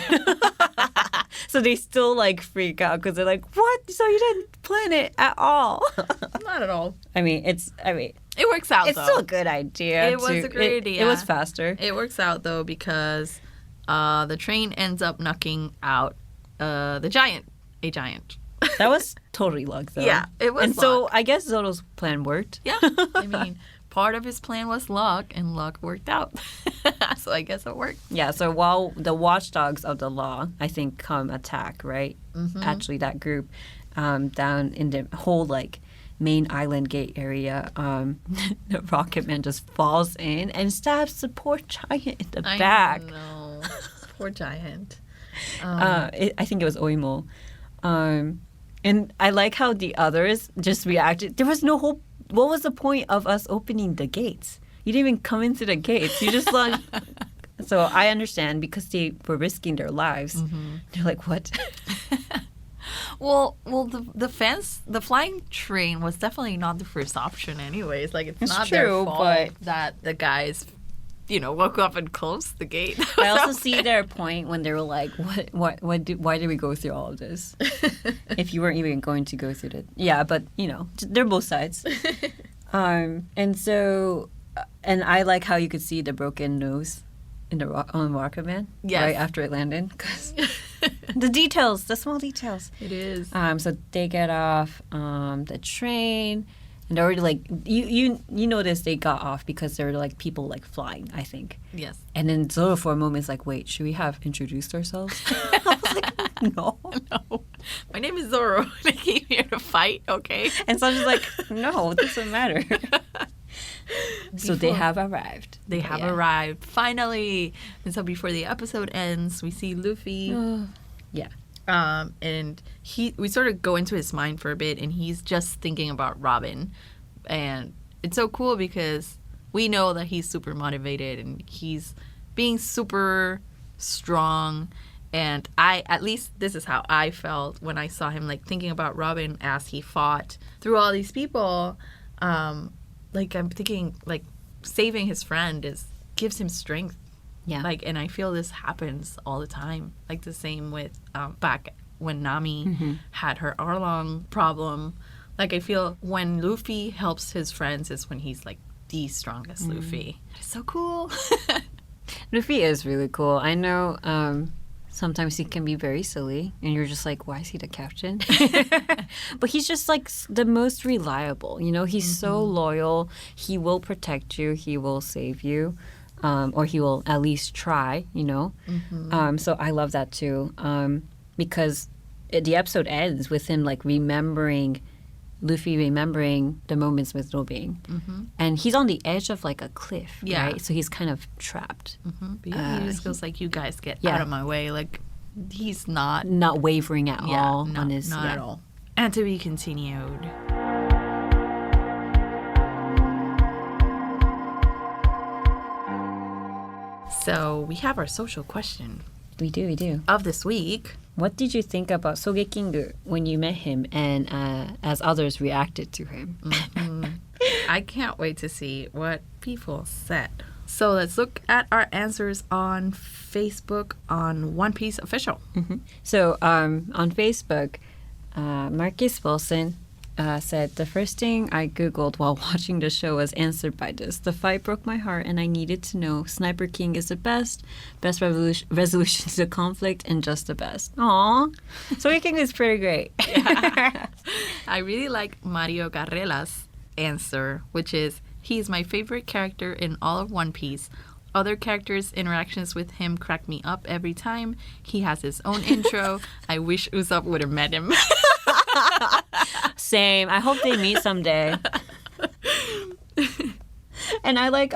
so they still like freak out because they're like, what? So you didn't plan it at all? Not at all. I mean, it works out. It's still a good idea. It was a great idea. It was faster. It works out though because the train ends up knocking out a giant. That was totally luck, though. Yeah, it was. And luck. so I guess Zoro's plan worked. Yeah, I mean, part of his plan was luck, and luck worked out. So I guess it worked. Yeah. So while the watchdogs of the law, I think, come attack, right? Mm-hmm. Actually, that group down in the whole like main island gate area, the Rocketman just falls in and stabs the poor giant in the back. No, poor giant. I think it was Oimo. And I like how the others just reacted. There was no hope. What was the point of us opening the gates? You didn't even come into the gates. You just like. So I understand because they were risking their lives. Mm-hmm. They're like, what? Well, the flying train was definitely not the first option, anyways. Like it's not true, their fault but that the guys, woke up and closed the gate. I also see their point when they were like, why did we go through all of this? If you weren't even going to go through it. Yeah, but, they're both sides. And so, and I like how you could see the broken nose on Rocketman right after it landed. Because the small details. It is. So they get off the train. And they're already like, you notice they got off because there were like people like flying, I think. Yes. And then Zoro for a moment is like, wait, should we have introduced ourselves? I was like, no. My name is Zoro. I came here to fight, okay? And so I'm just like, no, it doesn't matter. So they have arrived. They have arrived, finally. And so before the episode ends, we see Luffy. Yeah. And we sort of go into his mind for a bit, and he's just thinking about Robin. And it's so cool because we know that he's super motivated and he's being super strong. And at least this is how I felt when I saw him, like, thinking about Robin as he fought through all these people. Like, I'm thinking, like, saving his friend gives him strength. Yeah. Like, and I feel this happens all the time. Like, the same with back when Nami had her Arlong problem. Like, I feel when Luffy helps his friends is when he's, like, the strongest Luffy. It's so cool. Luffy is really cool. I know sometimes he can be very silly, and you're just like, why is he the captain? But he's just, like, the most reliable. You know, he's so loyal. He will protect you. He will save you. Or he will at least try, you know. So I love that, too. Because the episode ends with him, like, Luffy remembering the moments with Robin. And he's on the edge of, like, a cliff, right? So he's kind of trapped. But yeah, he just feels like, you guys get out of my way. Like, he's not wavering at all on his... Not at all. And to be continued. So we have our social question. We do. Of this week. What did you think about Sogeking when you met him and as others reacted to him? I can't wait to see what people said. So let's look at our answers on Facebook on One Piece Official. So on Facebook, Marcus Wilson said, the first thing I Googled while watching the show was answered by this. The fight broke my heart and I needed to know Sniper King is the best resolution to the conflict, and just the best. Aww. Sogeking is pretty great. I really like Mario Garrela's answer, which is, he's my favorite character in all of One Piece. Other characters' interactions with him crack me up every time. He has his own intro. I wish Usopp would have met him. Same. I hope they meet someday. And I like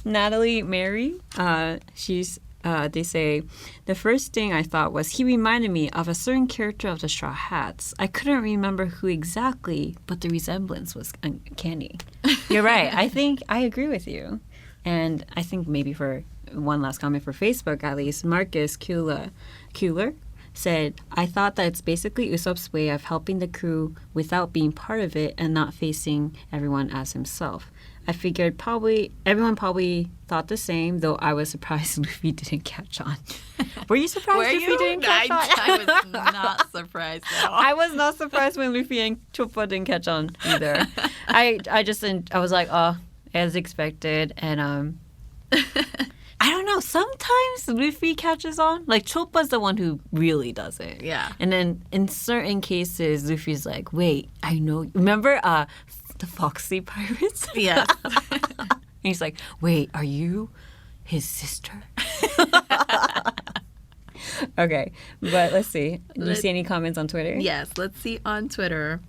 Natalie Mary. They say, the first thing I thought was he reminded me of a certain character of the Straw Hats. I couldn't remember who exactly, but the resemblance was uncanny. You're right. I think I agree with you. And I think maybe for one last comment for Facebook, at least, Marcus Kuhler said, I thought that it's basically Usopp's way of helping the crew without being part of it and not facing everyone as himself. I figured everyone probably thought the same, though I was surprised Luffy didn't catch on. Were you surprised Luffy didn't catch on? I was not surprised at all. I was not surprised when Luffy and Chopper didn't catch on either. I was like, oh, as expected. And I don't know, sometimes Luffy catches on. Like, Chopper's the one who really does it. Yeah. And then in certain cases, Luffy's like, wait, I know. Remember the Foxy Pirates? Yes. And he's like, wait, are you his sister? Okay, but let's see. Do you see any comments on Twitter? Yes, let's see on Twitter.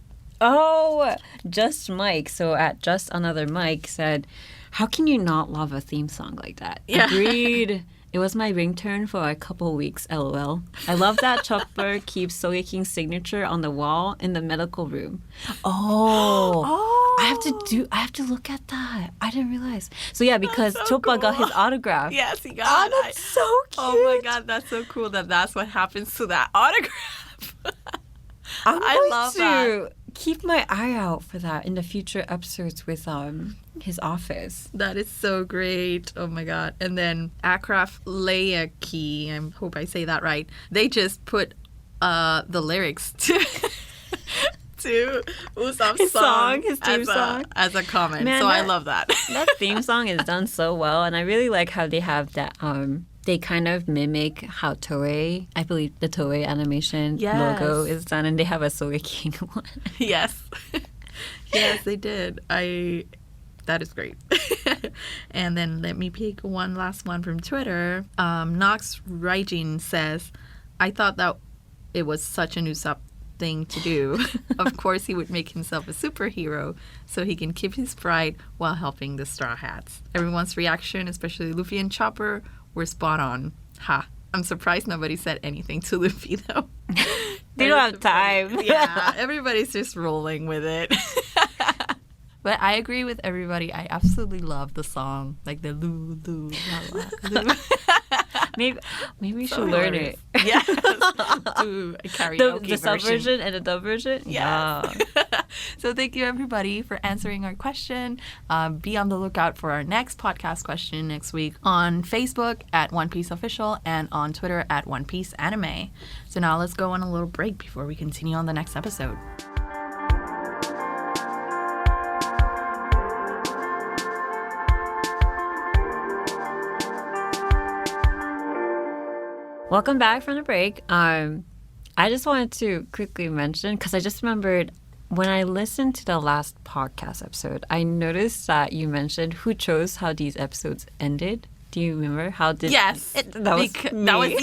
Oh, Just Mike. So at Just Another Mike said, how can you not love a theme song like that? Yeah. Agreed. It was my ringtone for a couple weeks, LOL. I love that Chopper keeps Sogeking's signature on the wall in the medical room. Oh. I have to look at that. I didn't realize. So yeah, because so Chopper got his autograph. Yes, he got it. That's so cute. Oh my god, that's so cool that's what happens to that autograph. I love that. Keep my eye out for that in the future episodes with his office. That is so great. Oh my god. And then Akraf Leaki, I hope I say that right. They just put the lyrics to Usopp's his theme song as a comment. Man, I love that. That theme song is done so well, and I really like how they have that they kind of mimic how Toei, I believe the Toei animation logo is done, and they have a Sogeking one. Yes. Yes, they did. That is great. And then let me pick one last one from Twitter. Nox Raijin says, I thought that it was such an Usopp thing to do. Of course, he would make himself a superhero so he can keep his pride while helping the Straw Hats. Everyone's reaction, especially Luffy and Chopper, were spot on. Ha. I'm surprised nobody said anything to Luffy, though. They don't have time. Yeah, everybody's just rolling with it. But I agree with everybody. I absolutely love the song. Like the loo, loo, la, la, loo. Maybe we should learn it. Yes. Do a karaoke the sub version and the dub version? Yeah. So thank you, everybody, for answering our question. Be on the lookout for our next podcast question next week on Facebook at One Piece Official and on Twitter at One Piece Anime. So now let's go on a little break before we continue on the next episode. Welcome back from the break. I just wanted to quickly mention, because I just remembered when I listened to the last podcast episode, I noticed that you mentioned who chose how these episodes ended. Do you remember? How did... Yes. That was me. That was you?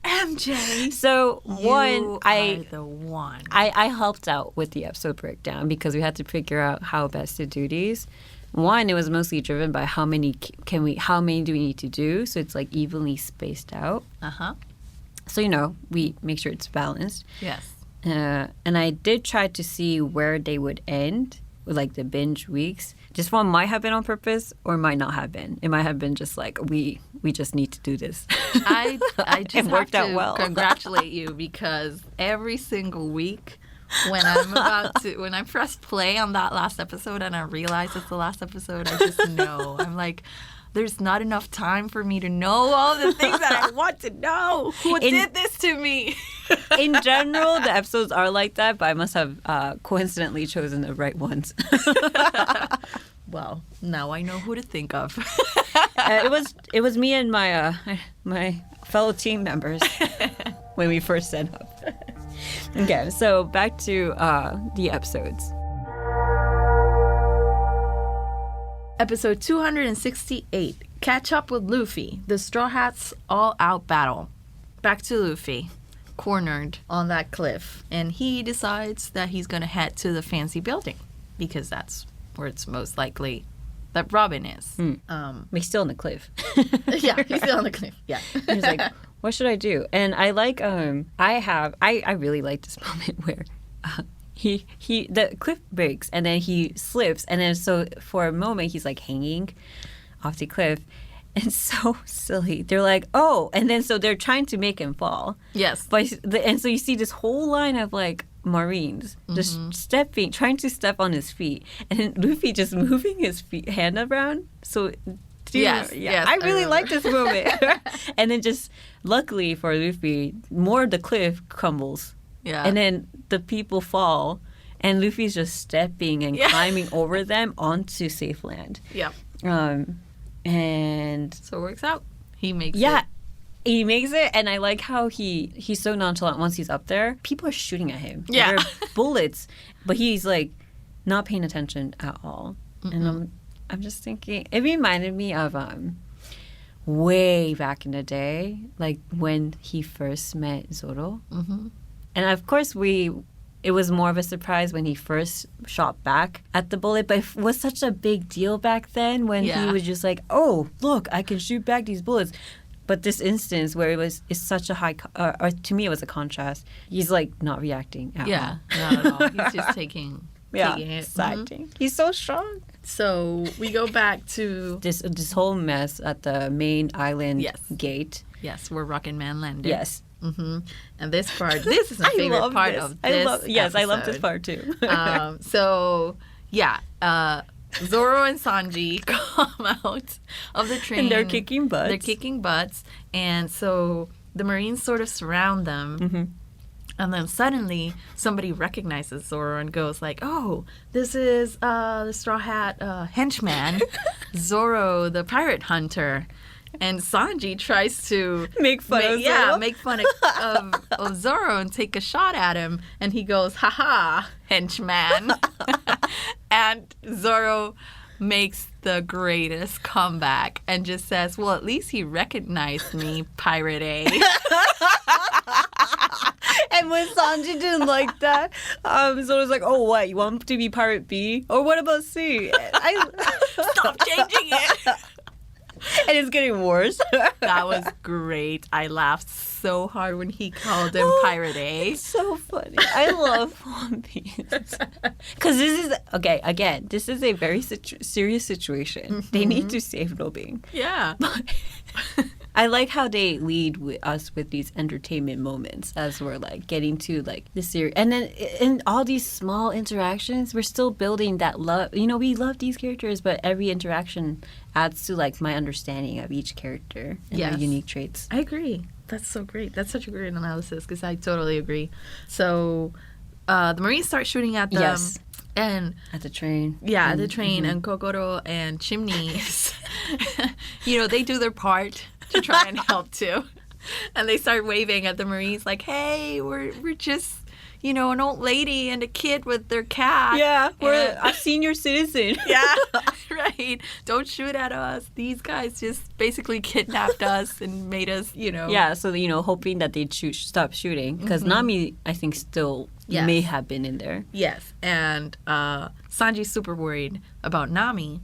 MJ. So, You are the one. I helped out with the episode breakdown because we had to figure out how best to do these. One, it was mostly driven by how many do we need to do, so it's like evenly spaced out. So we make sure it's balanced. Yes. And I did try to see where they would end with like the binge weeks. This one might have been on purpose or might not have been. It might have been just like we just need to do this. I just it worked have to out well. Congratulate you, because every single week when I press play on that last episode and I realize it's the last episode, I just know. I'm like, there's not enough time for me to know all the things that I want to know. Who did this to me? In general, the episodes are like that, but I must have coincidentally chosen the right ones. Well, now I know who to think of. It was me and my fellow team members when we first set up. Okay, so back to the episodes. Episode 268, Catch Up with Luffy, the Straw Hats all-out battle. Back to Luffy, cornered on that cliff, and he decides that he's going to head to the fancy building because that's where it's most likely that Robin is. He's still on the cliff. Yeah, he's still on the cliff. Yeah. He's like, what should I do? And I like, I really like this moment where the cliff breaks and then he slips. And then so for a moment, he's like hanging off the cliff. It's so silly. They're like, oh, and then so they're trying to make him fall. Yes. And so you see this whole line of like Marines just trying to step on his feet. And then Luffy just moving his hand around. So yes, I really like this moment. And then just luckily for Luffy, more of the cliff crumbles. Yeah. And then the people fall, and Luffy's just stepping and climbing over them onto safe land. Yeah. And so it works out. He makes it. Yeah. He makes it, and I like how he's so nonchalant once he's up there. People are shooting at him. Yeah. There are bullets, but he's like not paying attention at all. And I'm just thinking, it reminded me of way back in the day, like when he first met Zoro. And of course it was more of a surprise when he first shot back at the bullet, but it was such a big deal back then when he was just like, oh, look, I can shoot back these bullets. But this instance where it's such a high, or to me it was a contrast. He's like not reacting at all. Yeah, not at all. He's just taking it. Acting. He's so strong. So we go back to this whole mess at the main island gate. Yes, where Rocketman landed. Yes. And this is my favorite part of this episode. I love this part too. Zoro and Sanji come out of the train. And they're kicking butts. And so the Marines sort of surround them. And then suddenly somebody recognizes Zoro and goes like, oh, this is the Straw Hat henchman, Zoro the pirate hunter. And Sanji tries to make fun of Zoro and take a shot at him. And he goes, haha, henchman. And Zoro makes the greatest comeback and just says, well, at least he recognized me, Pirate A. And when Sanji didn't like that, Zoro's like, oh, what, you want to be Pirate B? Or what about C? Stop changing it. And it's getting worse. That was great. I laughed so hard when he called him Pirate A. It's so funny. I love One Piece. Because this is, okay, again, this is a very serious situation. They need to save Robin. Yeah. But I like how they lead us with these entertainment moments as we're like getting to like the series. And then in all these small interactions, we're still building that love. You know, we love these characters, but every interaction adds to like my understanding of each character and their unique traits. I agree. That's so great. That's such a great analysis because I totally agree. So the Marines start shooting at them. Yes. And at the train. Yeah, at the train. And Kokoro and Chimney, you know, they do their part to try and help too. And they start waving at the Marines like, hey, we're just, you know, an old lady and a kid with their cat. Yeah, we're a senior citizen. Yeah, right. Don't shoot at us. These guys just basically kidnapped us and made us, you know. Yeah, so, you know, hoping that they'd stop shooting. Because Nami, I think, still may have been in there. Yes, and Sanji's super worried about Nami.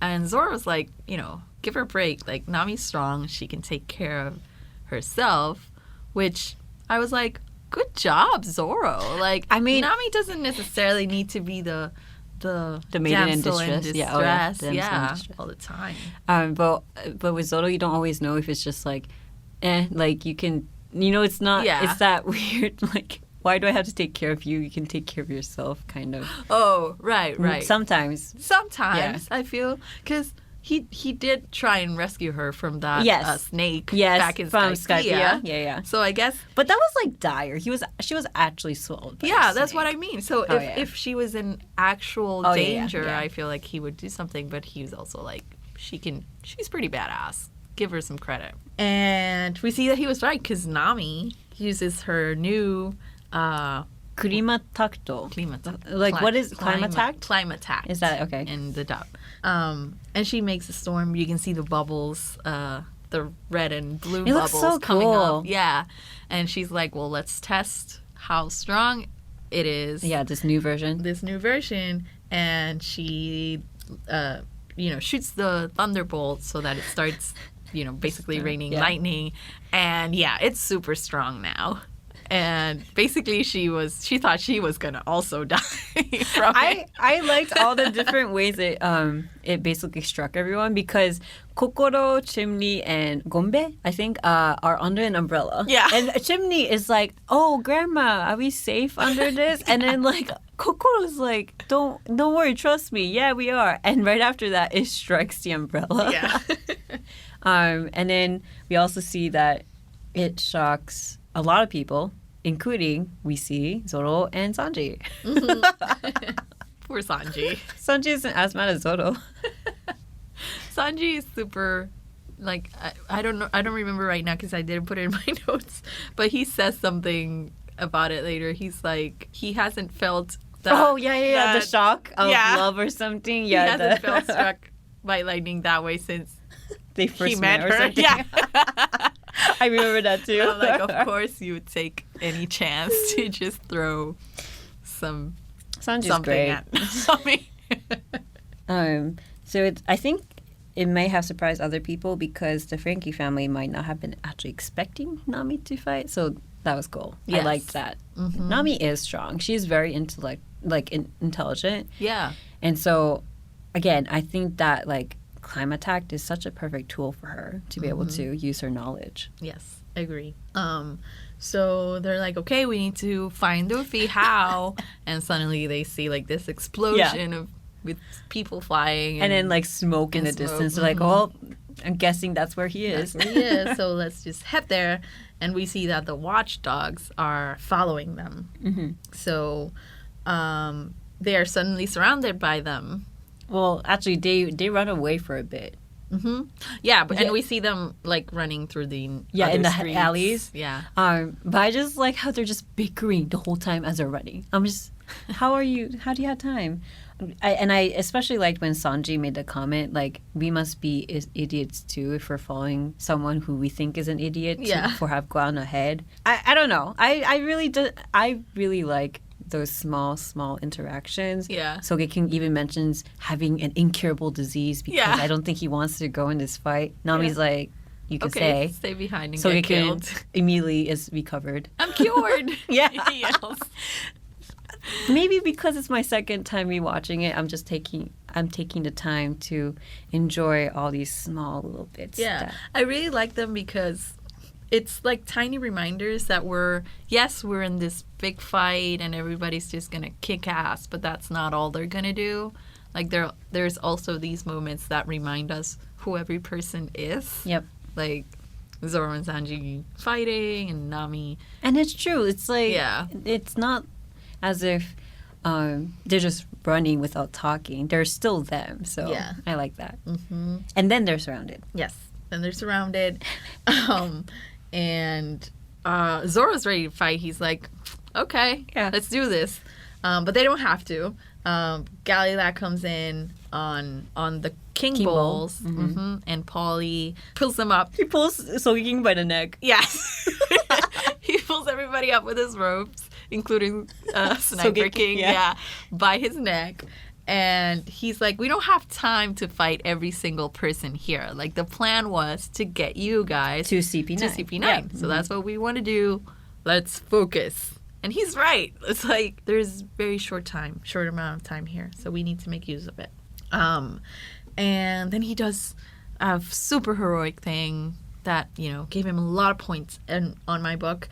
And Zoro's like, you know, give her a break. Like, Nami's strong. She can take care of herself. Which I was like, good job, Zoro. Like, I mean, Nami doesn't necessarily need to be the maiden in distress. Yeah, all the time. But with Zoro, you don't always know if it's just like, like you can, you know, it's not. Yeah. It's that weird like. Why do I have to take care of you? You can take care of yourself, kind of. Oh, right. Sometimes, I feel, because he did try and rescue her from that snake back in Skypiea. Yeah. So I guess, but that was like dire. She was actually swallowed by a that's snake. what I mean. So if she was in actual danger, I feel like he would do something. But he was also like, she's pretty badass. Give her some credit. And we see that he was right because Nami uses her new. Klimatact. Like, what is Klimatact? Klimatact. Is that okay? In the dub. And she makes a storm. You can see the bubbles, the red and blue bubbles coming up. Yeah. And she's like, well, let's test how strong it is. Yeah, this new version. And she, shoots the thunderbolt so that it starts, basically raining lightning. And it's super strong now. And basically she thought she was going to also die from it. I liked all the different ways it basically struck everyone because Kokoro, Chimney, and Gombe, I think, are under an umbrella. Yeah. And Chimney is like, oh, Grandma, are we safe under this? And then, like, Kokoro's like, don't worry, trust me. Yeah, we are. And right after that, it strikes the umbrella. Yeah. And then we also see that it shocks a lot of people, including we see Zoro and Sanji. Mm-hmm. Poor Sanji. Sanji isn't as mad as Zoro. Sanji is super, like, I don't know. I don't remember right now because I didn't put it in my notes. But he says something about it later. He's like, he hasn't felt that. Oh, yeah. The shock of love or something. Yeah, he hasn't felt struck by lightning that way since they first met her. Or something. Yeah. I remember that too. I'm like, of course you would take any chance to just throw something great. at me. So I think it may have surprised other people because the Frankie family might not have been actually expecting Nami to fight. So that was cool. Yes. I liked that. Mm-hmm. Nami is strong. She's very intelligent. Yeah. And so, again, I think that Klimatact is such a perfect tool for her to be able to use her knowledge. Yes, I agree. So they're like, okay, we need to find Luffy. How? And suddenly they see this explosion with people flying. And then smoke in the distance. They're like, oh, I'm guessing that's where he is. That's where he is. So let's just head there. And we see that the watchdogs are following them. Mm-hmm. So they are suddenly surrounded by them. Well, actually, they run away for a bit. Mm-hmm. Yeah, and we see them running through the in the streets. alleys. Yeah. But I just like how they're just bickering the whole time as they're running. I'm just, how do you have time? I especially liked when Sanji made the comment we must be idiots too if we're following someone who we think is an idiot for have gone ahead. I don't know. I really like those small interactions. Yeah. Sogeking even mentions having an incurable disease because I don't think he wants to go in this fight. Nami's like, you can stay behind and get killed. Immediately is recovered. I'm cured. Yeah. He yells. Maybe because it's my second time rewatching it, I'm taking the time to enjoy all these small little bits. Yeah. I really like them because it's like tiny reminders that we're in this big fight and everybody's just gonna kick ass, but that's not all they're gonna do. Like there's also these moments that remind us who every person is. Yep. Like Zoro and Sanji fighting and Nami. And it's true. It's like it's not as if they're just running without talking. They're still them. So I like that. Mm-hmm. And then they're surrounded. Yes. Then they're surrounded. And Zoro's ready to fight. He's like, okay, let's do this. But they don't have to. Galila comes in on the King Bowls, and Paulie pulls them up. He pulls Sogeking by the neck. Yes. He pulls everybody up with his ropes, including Sniper King, by his neck. And he's like, we don't have time to fight every single person here. Like, the plan was to get you guys to CP9. Yeah. So that's what we want to do. Let's focus. And he's right. It's like, there's very short amount of time here. So we need to make use of it. And then he does a super heroic thing that, gave him a lot of points on my book.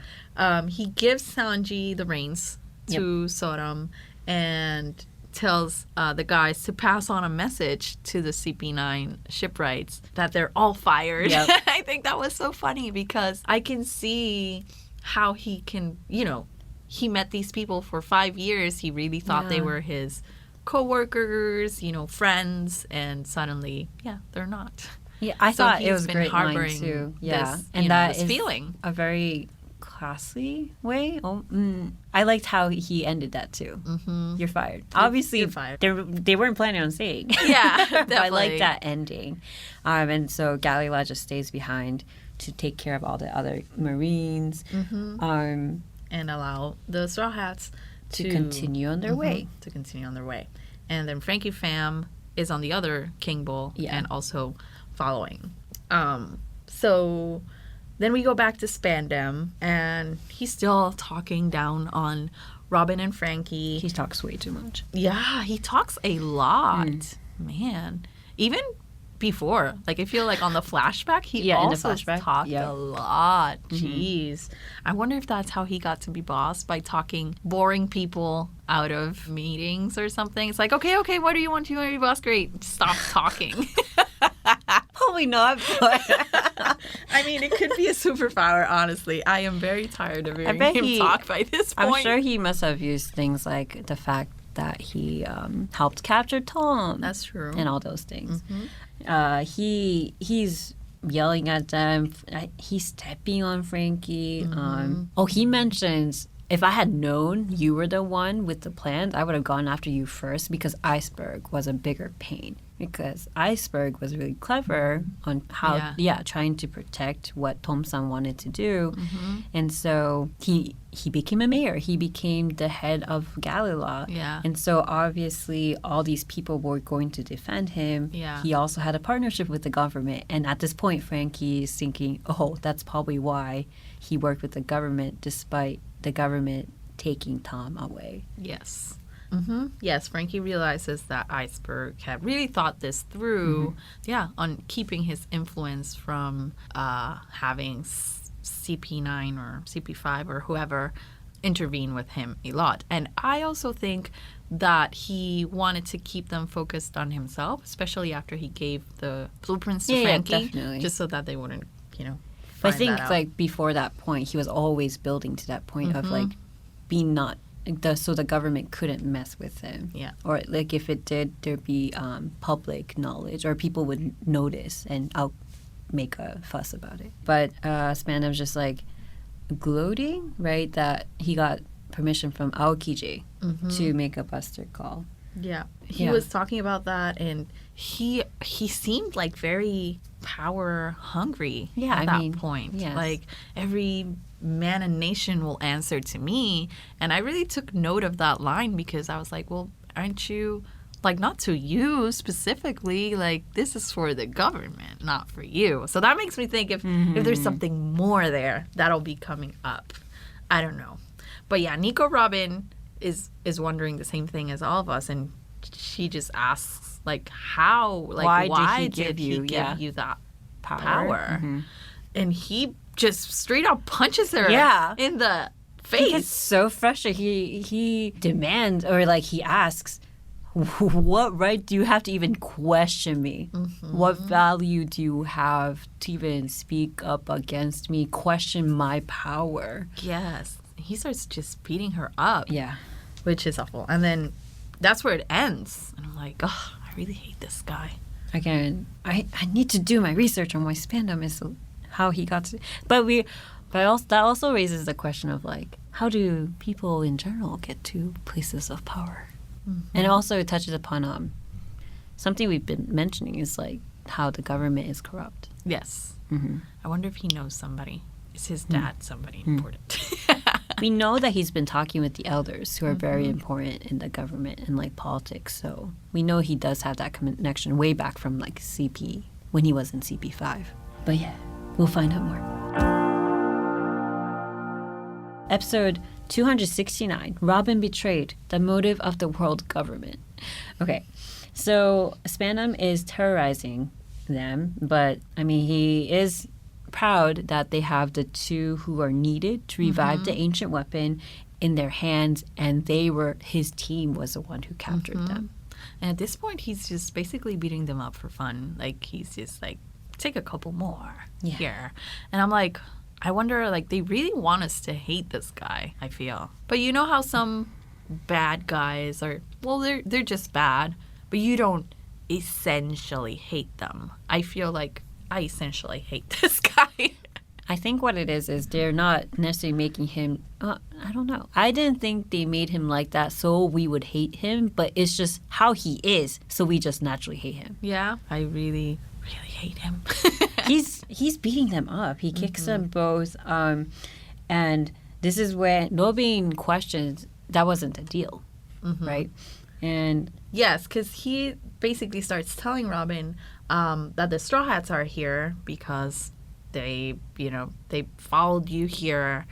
He gives Sanji the reins to Soram and tells the guys to pass on a message to the CP9 shipwrights that they're all fired. Yep. I think that was so funny because I can see how he can, he met these people for 5 years. He really thought they were his co-workers, friends, and suddenly, they're not. Yeah, I thought it was a great line too. Yeah, this, and that is feeling a very classy way. I liked how he ended that too. Mm-hmm. You're fired. Obviously, you're fired. They weren't planning on saying. Yeah, definitely. I like that ending. And so Galila just stays behind to take care of all the other Marines. Mm-hmm. And allow the Straw Hats to continue on their way. To continue on their way. And then Frankie Pham is on the other King Bull and also following. So then we go back to Spandam, and he's still talking down on Robin and Frankie. He talks way too much. Yeah, he talks a lot. Man. Even before. Like, I feel like on the flashback, he also talked a lot. Jeez. I wonder if that's how he got to be boss, by talking boring people out of meetings or something. It's like, okay, what do you want? You want to be boss? Great. Stop talking. Probably not. But I mean, it could be a superpower, honestly. I am very tired of hearing him talk by this point. I'm sure he must have used things like the fact that he helped capture Tom. That's true. And all those things. He's yelling at them. He's stepping on Frankie. He mentions, if I had known you were the one with the plans, I would have gone after you first because Iceberg was a bigger pain. Because Iceberg was really clever on how, trying to protect what Tom-san wanted to do. And so he became a mayor. He became the head of Galila. Yeah. And so obviously all these people were going to defend him. Yeah. He also had a partnership with the government. And at this point, Frankie is thinking, that's probably why he worked with the government despite the government taking Tom away. Yes. Yes, Frankie realizes that Iceberg had really thought this through, on keeping his influence from having CP9 or CP5 or whoever intervene with him a lot. And I also think that he wanted to keep them focused on himself, especially after he gave the blueprints to Frankie, just so that they wouldn't, But I think like before that point, he was always building to that point of like being not. So the government couldn't mess with him. Yeah. Or like if it did, there'd be public knowledge or people would notice and I'll make a fuss about it. But Spandam's just like gloating, right, that he got permission from Aokiji to make a buster call. Yeah. He was talking about that, and he seemed like very power hungry at that point. Yes. Like every man and nation will answer to me. And I really took note of that line because I was like, well, aren't you, like, not to you specifically, like, this is for the government, not for you. So that makes me think if there's something more there that'll be coming up. I don't know. But yeah, Nico Robin is wondering the same thing as all of us, and she just asks, like, how, like, why did he give you that power? And he just straight up punches her in the face. He gets so frustrated. He demands, or like he asks, what right do you have to even question me? What value do you have to even speak up against me, question my power? Yes. He starts just beating her up. Yeah. Which is awful. And then that's where it ends. And I'm like, oh, I really hate this guy. Again, I need to do my research on why Spandam is how he got to... But that also raises the question of, like, how do people in general get to places of power? And also it touches upon something we've been mentioning is, like, how the government is corrupt. Yes. I wonder if he knows somebody. Is his dad somebody important? We know that he's been talking with the elders who are very important in the government and, like, politics. So we know he does have that connection way back from, like, CP, when he was in CP5. But yeah, we'll find out more. Episode 269, Robin Betrayed, the Motive of the World Government. Okay, so Spandam is terrorizing them, but, I mean, he is proud that they have the two who are needed to revive the ancient weapon in their hands, and his team was the one who captured them. And at this point, he's just basically beating them up for fun. Like, he's just like, take a couple more here. And I'm like, I wonder, like, they really want us to hate this guy, I feel. But you know how some bad guys are, well, they're just bad, but you don't essentially hate them. I feel like I essentially hate this guy. I think what it is they're not necessarily making him, I don't know. I didn't think they made him like that so we would hate him, but it's just how he is, so we just naturally hate him. Yeah, I really, really hate him. He's beating them up. He kicks them both, and this is when Robin questions, that wasn't the deal, right? And yes, because he basically starts telling Robin that the Straw Hats are here because they followed you here.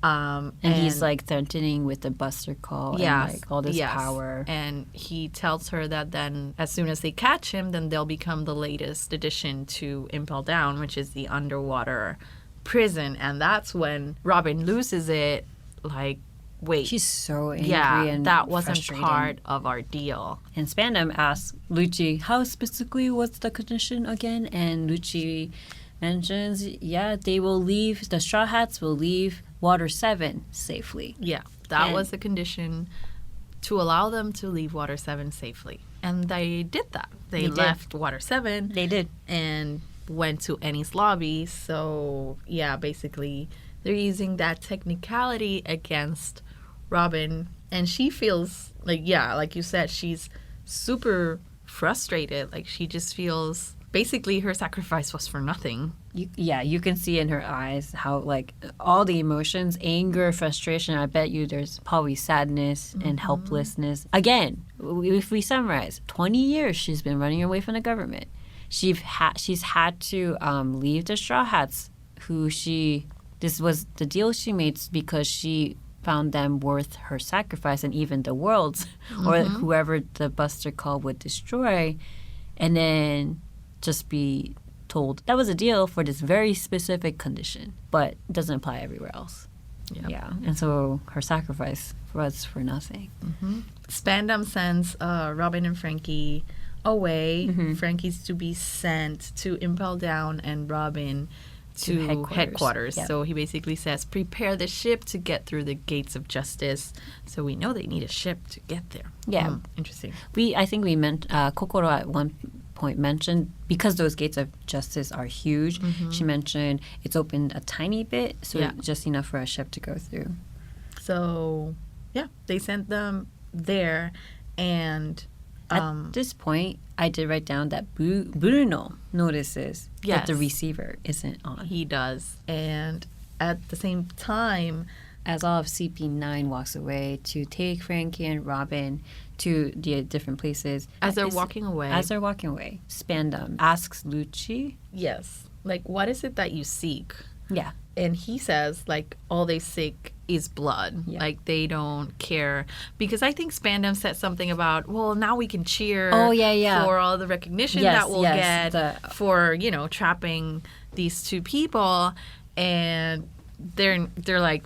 And he's, like, threatening with the Buster Call and, like, all this power. And he tells her that then as soon as they catch him, then they'll become the latest addition to Impel Down, which is the underwater prison. And that's when Robin loses it, like, wait. She's so angry and that wasn't frustrated. part of our deal. And Spandam asks Lucci, how specifically was the condition again? And Lucci mentions, the Straw Hats will leave Water 7 safely. Yeah, that was the condition, to allow them to leave Water 7 safely. And they did that. They left Water 7. They did. And went to Enies Lobby. So, yeah, basically, they're using that technicality against Robin. And she feels like, like you said, she's super frustrated. Like, she just feels basically her sacrifice was for nothing. You can see in her eyes how, like, all the emotions, anger, frustration, I bet you there's probably sadness and helplessness. Again, if we summarize, 20 years she's been running away from the government. She's had to leave the Straw Hats, this was the deal she made because she found them worth her sacrifice, and even the world's, or whoever the Buster Call would destroy, and then just be told that was a deal for this very specific condition, but it doesn't apply everywhere else. Yeah. And so her sacrifice was for nothing. Spandam sends Robin and Frankie away. Frankie's to be sent to Impel Down and Robin to headquarters. Yep. So he basically says, prepare the ship to get through the gates of justice. So we know they need a ship to get there. Yeah. Interesting. I think we meant, Kokoro at one point mentioned, because those gates of justice are huge, she mentioned it's opened a tiny bit, so just enough for a ship to go through. So, yeah, they sent them there, and at this point, I did write down that Bruno notices that the receiver isn't on. He does, and at the same time, as all of CP9 walks away to take Frankie and Robin to the different places. As they're walking away, Spandam asks Lucci. yes, like, what is it that you seek? Yeah. And he says, like, all they seek is blood. Yeah. Like, they don't care. Because I think Spandam said something about, well, now we can cheer for all the recognition that we'll get for, you know, trapping these two people. And they're like,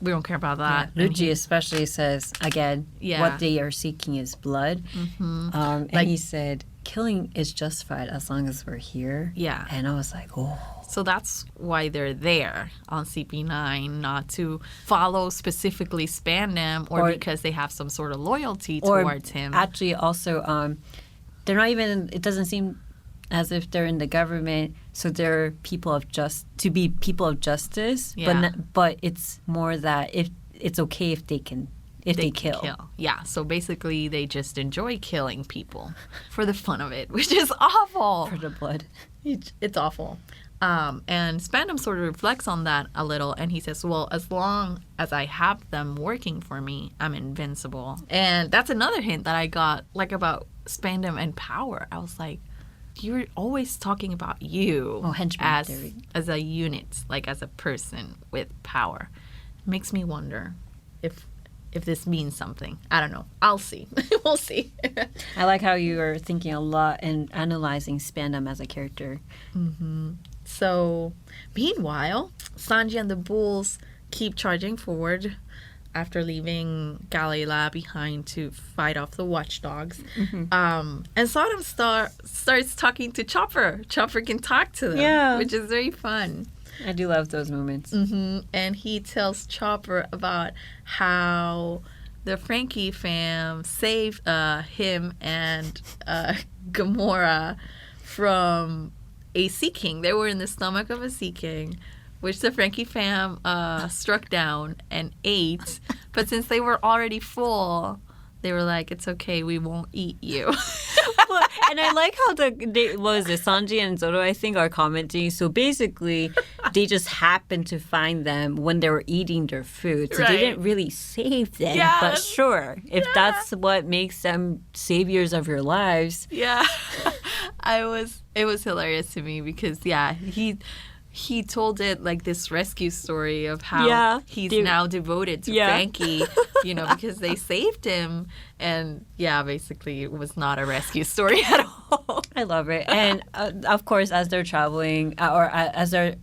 we don't care about that. Yeah. Lucci especially says, again, what they are seeking is blood. Mm-hmm. And he said, killing is justified as long as we're here. Yeah. And I was like, oh. So that's why they're there on CP9, not to follow specifically Spandam or because they have some sort of loyalty towards him. Actually, also, they're not even, it doesn't seem as if they're in the government, so they're people of people of justice. Yeah. But it's more that if it's okay if they kill. Yeah, so basically they just enjoy killing people for the fun of it, which is awful. For the blood. It's awful. And Spandam sort of reflects on that a little, and he says, well, as long as I have them working for me, I'm invincible. And that's another hint that I got, like, about Spandam and power. I was like, you're always talking about you as a unit, like as a person with power. It makes me wonder if this means something. I don't know. I'll see. We'll see. I like how you are thinking a lot and analyzing Spandam as a character. Mm-hmm. So, meanwhile, Sanji and the Bulls keep charging forward after leaving Galila behind to fight off the watchdogs. Mm-hmm. And Sodom starts talking to Chopper. Chopper can talk to them, which is very fun. I do love those moments. Mm-hmm. And he tells Chopper about how the Frankie fam saved him and Gamora from a Sea King. They were in the stomach of a Sea King, which the Frankie fam struck down and ate. But since they were already full, they were like, it's okay, we won't eat you. And I like how Sanji and Zoro, I think, are commenting. So basically, they just happened to find them when they were eating their food. So they didn't really save them. Yes. But sure, if that's what makes them saviors of your lives. Yeah. It was hilarious to me because, he told it like this rescue story of how he's now devoted to Frankie, you know, because they saved him. And basically it was not a rescue story at all. I love it. And of course, as they're traveling as they're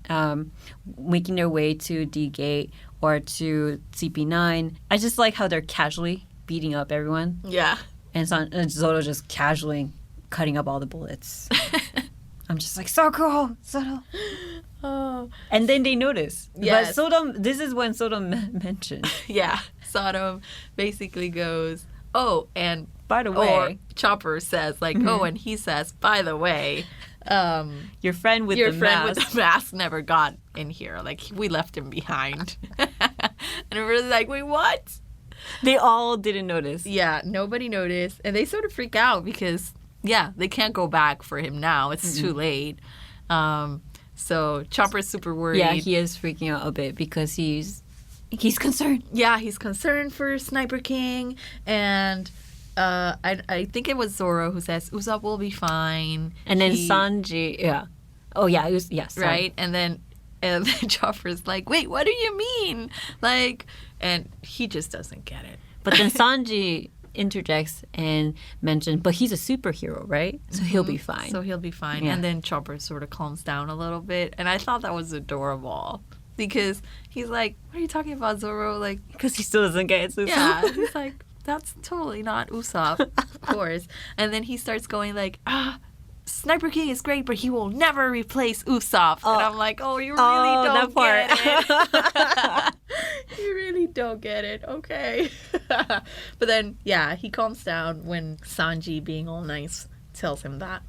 making their way to D-Gate or to CP9, I just like how they're casually beating up everyone. Yeah. And Zoro just casually cutting up all the bullets. I'm just like, so cool, Zoro. Oh. And then they notice. Yes. But this is when Sodom mentioned. Yeah. Sodom basically goes, oh, and by the way. Or Chopper says, like, oh, and he says, by the way, your friend with the mask never got in here. Like, we left him behind. And we're like, wait, what? They all didn't notice. Yeah, nobody noticed. And they sort of freak out because, they can't go back for him now. It's too late. So Chopper's super worried. Yeah, he is freaking out a bit because he's concerned. Yeah, he's concerned for Sniper King. And I think it was Zoro who says, Usopp will be fine. And then Sanji, Oh, yeah, Sanji. Right? And then Chopper's like, wait, what do you mean? Like, and he just doesn't get it. But then Sanji interjects and mentions, but he's a superhero, right? So he'll be fine. Yeah. And then Chopper sort of calms down a little bit. And I thought that was adorable because he's like, what are you talking about, Zoro? Like, because he still doesn't get it. Usopp. Yeah, he's like, that's totally not Usopp, of course. And then he starts going like, Sniper King is great, but he will never replace Usopp. And I'm like, oh, you really don't get it. You really don't get it. Okay. But then, he calms down when Sanji, being all nice, tells him that.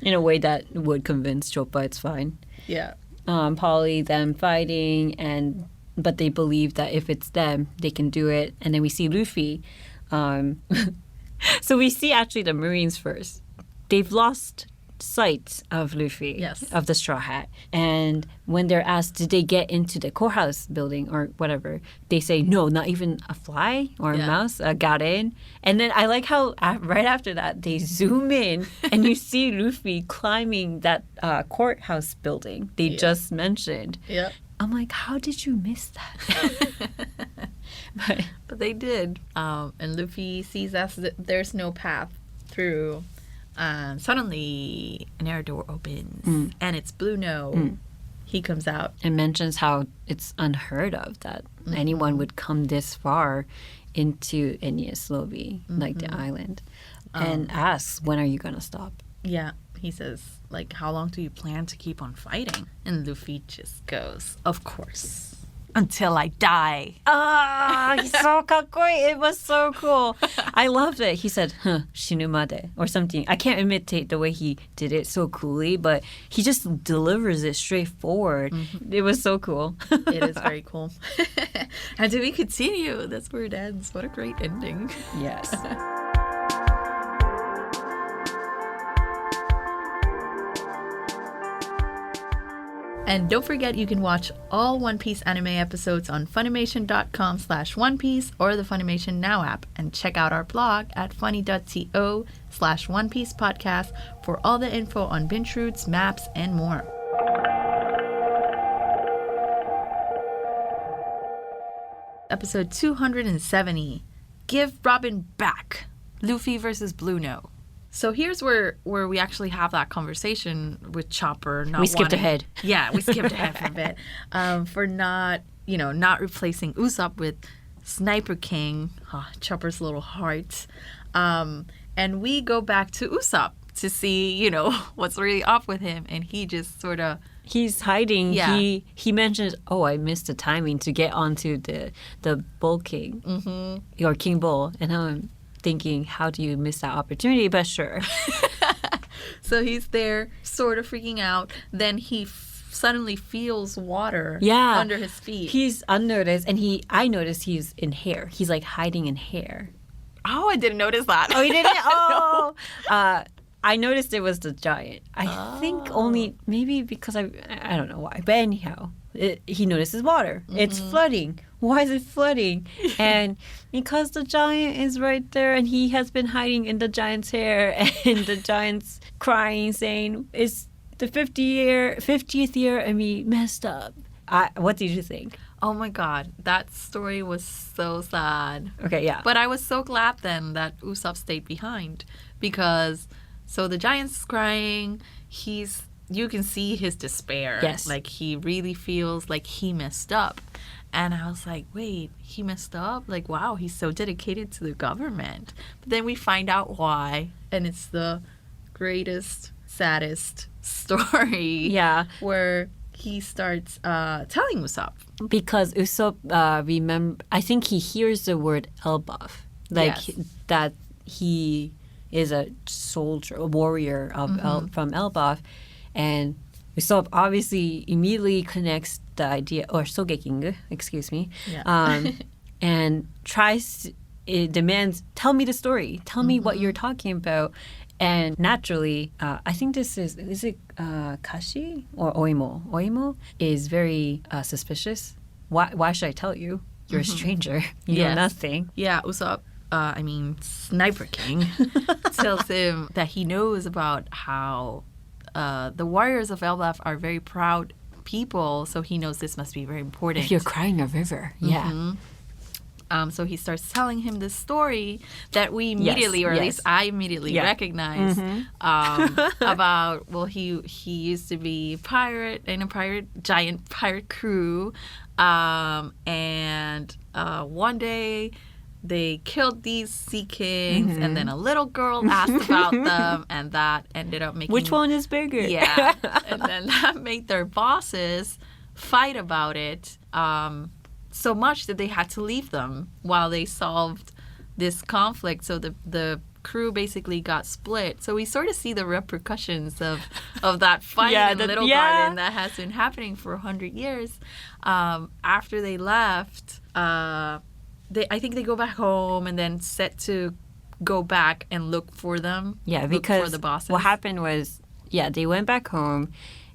In a way that would convince Choppa it's fine. Yeah. Polly, them fighting, but they believe that if it's them, they can do it. And then we see Luffy. So we see actually the Marines first. They've lost sight of Luffy, Yes. of the Straw Hat. And when they're asked, did they get into the courthouse building or whatever, they say, no, not even a fly or a mouse got in. And then I like how right after that, they zoom in and you see Luffy climbing that courthouse building they just mentioned. Yep. I'm like, how did you miss that? But they did. And Luffy sees that there's no path through. Suddenly, an air door opens, and it's Bluno. He comes out. And mentions how it's unheard of that anyone would come this far into Enies Lobby, like the island, and asks, when are you going to stop? Yeah. He says, like, how long do you plan to keep on fighting? And Luffy just goes, of course, until I die. He's so kakkoi. It was so cool. I loved it. He said, shinumade, or something. I can't imitate the way he did it so coolly, but he just delivers it straightforward. It was so cool. It is very cool. And to be continued. That's where it ends. What a great ending. Yes. And don't forget, you can watch all One Piece anime episodes on Funimation.com/OnePiece or the Funimation Now app, and check out our blog at funny.to/One Piece podcast for all the info on binge routes, maps, and more. Episode 270, Give Robin Back, Luffy versus Bluno. So here's where we actually have that conversation with Chopper. We skipped ahead. Yeah, we skipped ahead for a bit. For not replacing Usopp with Sniper King, Chopper's little heart. And we go back to Usopp to see, what's really up with him. And he just sort of... He's hiding. Yeah. He mentions, I missed the timing to get onto the Bull King. Or King Bull. And I'm thinking, how do you miss that opportunity? But sure. So he's there sort of freaking out. Then he suddenly feels water under his feet. He's unnoticed, and I noticed he's in hair. He's like hiding in hair. Oh, I didn't notice that. Oh, you didn't? Oh. I noticed it was the giant. I think only maybe because I don't know why. But anyhow, he notices water. It's flooding. Why is it flooding? And because the giant is right there and he has been hiding in the giant's hair and the giant's crying saying, it's the 50th year and we messed up. What did you think? Oh my God, that story was so sad. Okay, yeah. But I was so glad then that Usopp stayed behind because... So the giant's crying. You can see his despair. Yes. Like he really feels like he messed up. And I was like, wait, he messed up? Like, wow, he's so dedicated to the government. But then we find out why. And it's the greatest, saddest story. Yeah. Where he starts telling Usopp. Because Usopp, I think he hears the word Elbaf. Like that he... is a soldier, a warrior from Elbaf, and Usopp obviously immediately connects the idea, or Sogeking, excuse me, and demands, tell me the story, tell me what you're talking about, and naturally, I think is it Kashi or Oimo? Oimo is very suspicious. Why should I tell you? You're a stranger. You know nothing. Yeah, Usopp. Sniper King tells him that he knows about how the warriors of Elbaf are very proud people, so he knows this must be very important. If you're crying a river, so he starts telling him this story that we immediately, or at least I immediately recognized about, he used to be a pirate in a giant pirate crew, and one day they killed these sea kings, and then a little girl asked about them, and that ended up making... Which one is bigger? Yeah. And then that made their bosses fight about it so much that they had to leave them while they solved this conflict. So the crew basically got split. So we sort of see the repercussions of that fight in Little Garden that has been happening for 100 years. After they left... I think they go back home and then set to go back and look for them. Yeah, because look for the bosses. What happened was they went back home,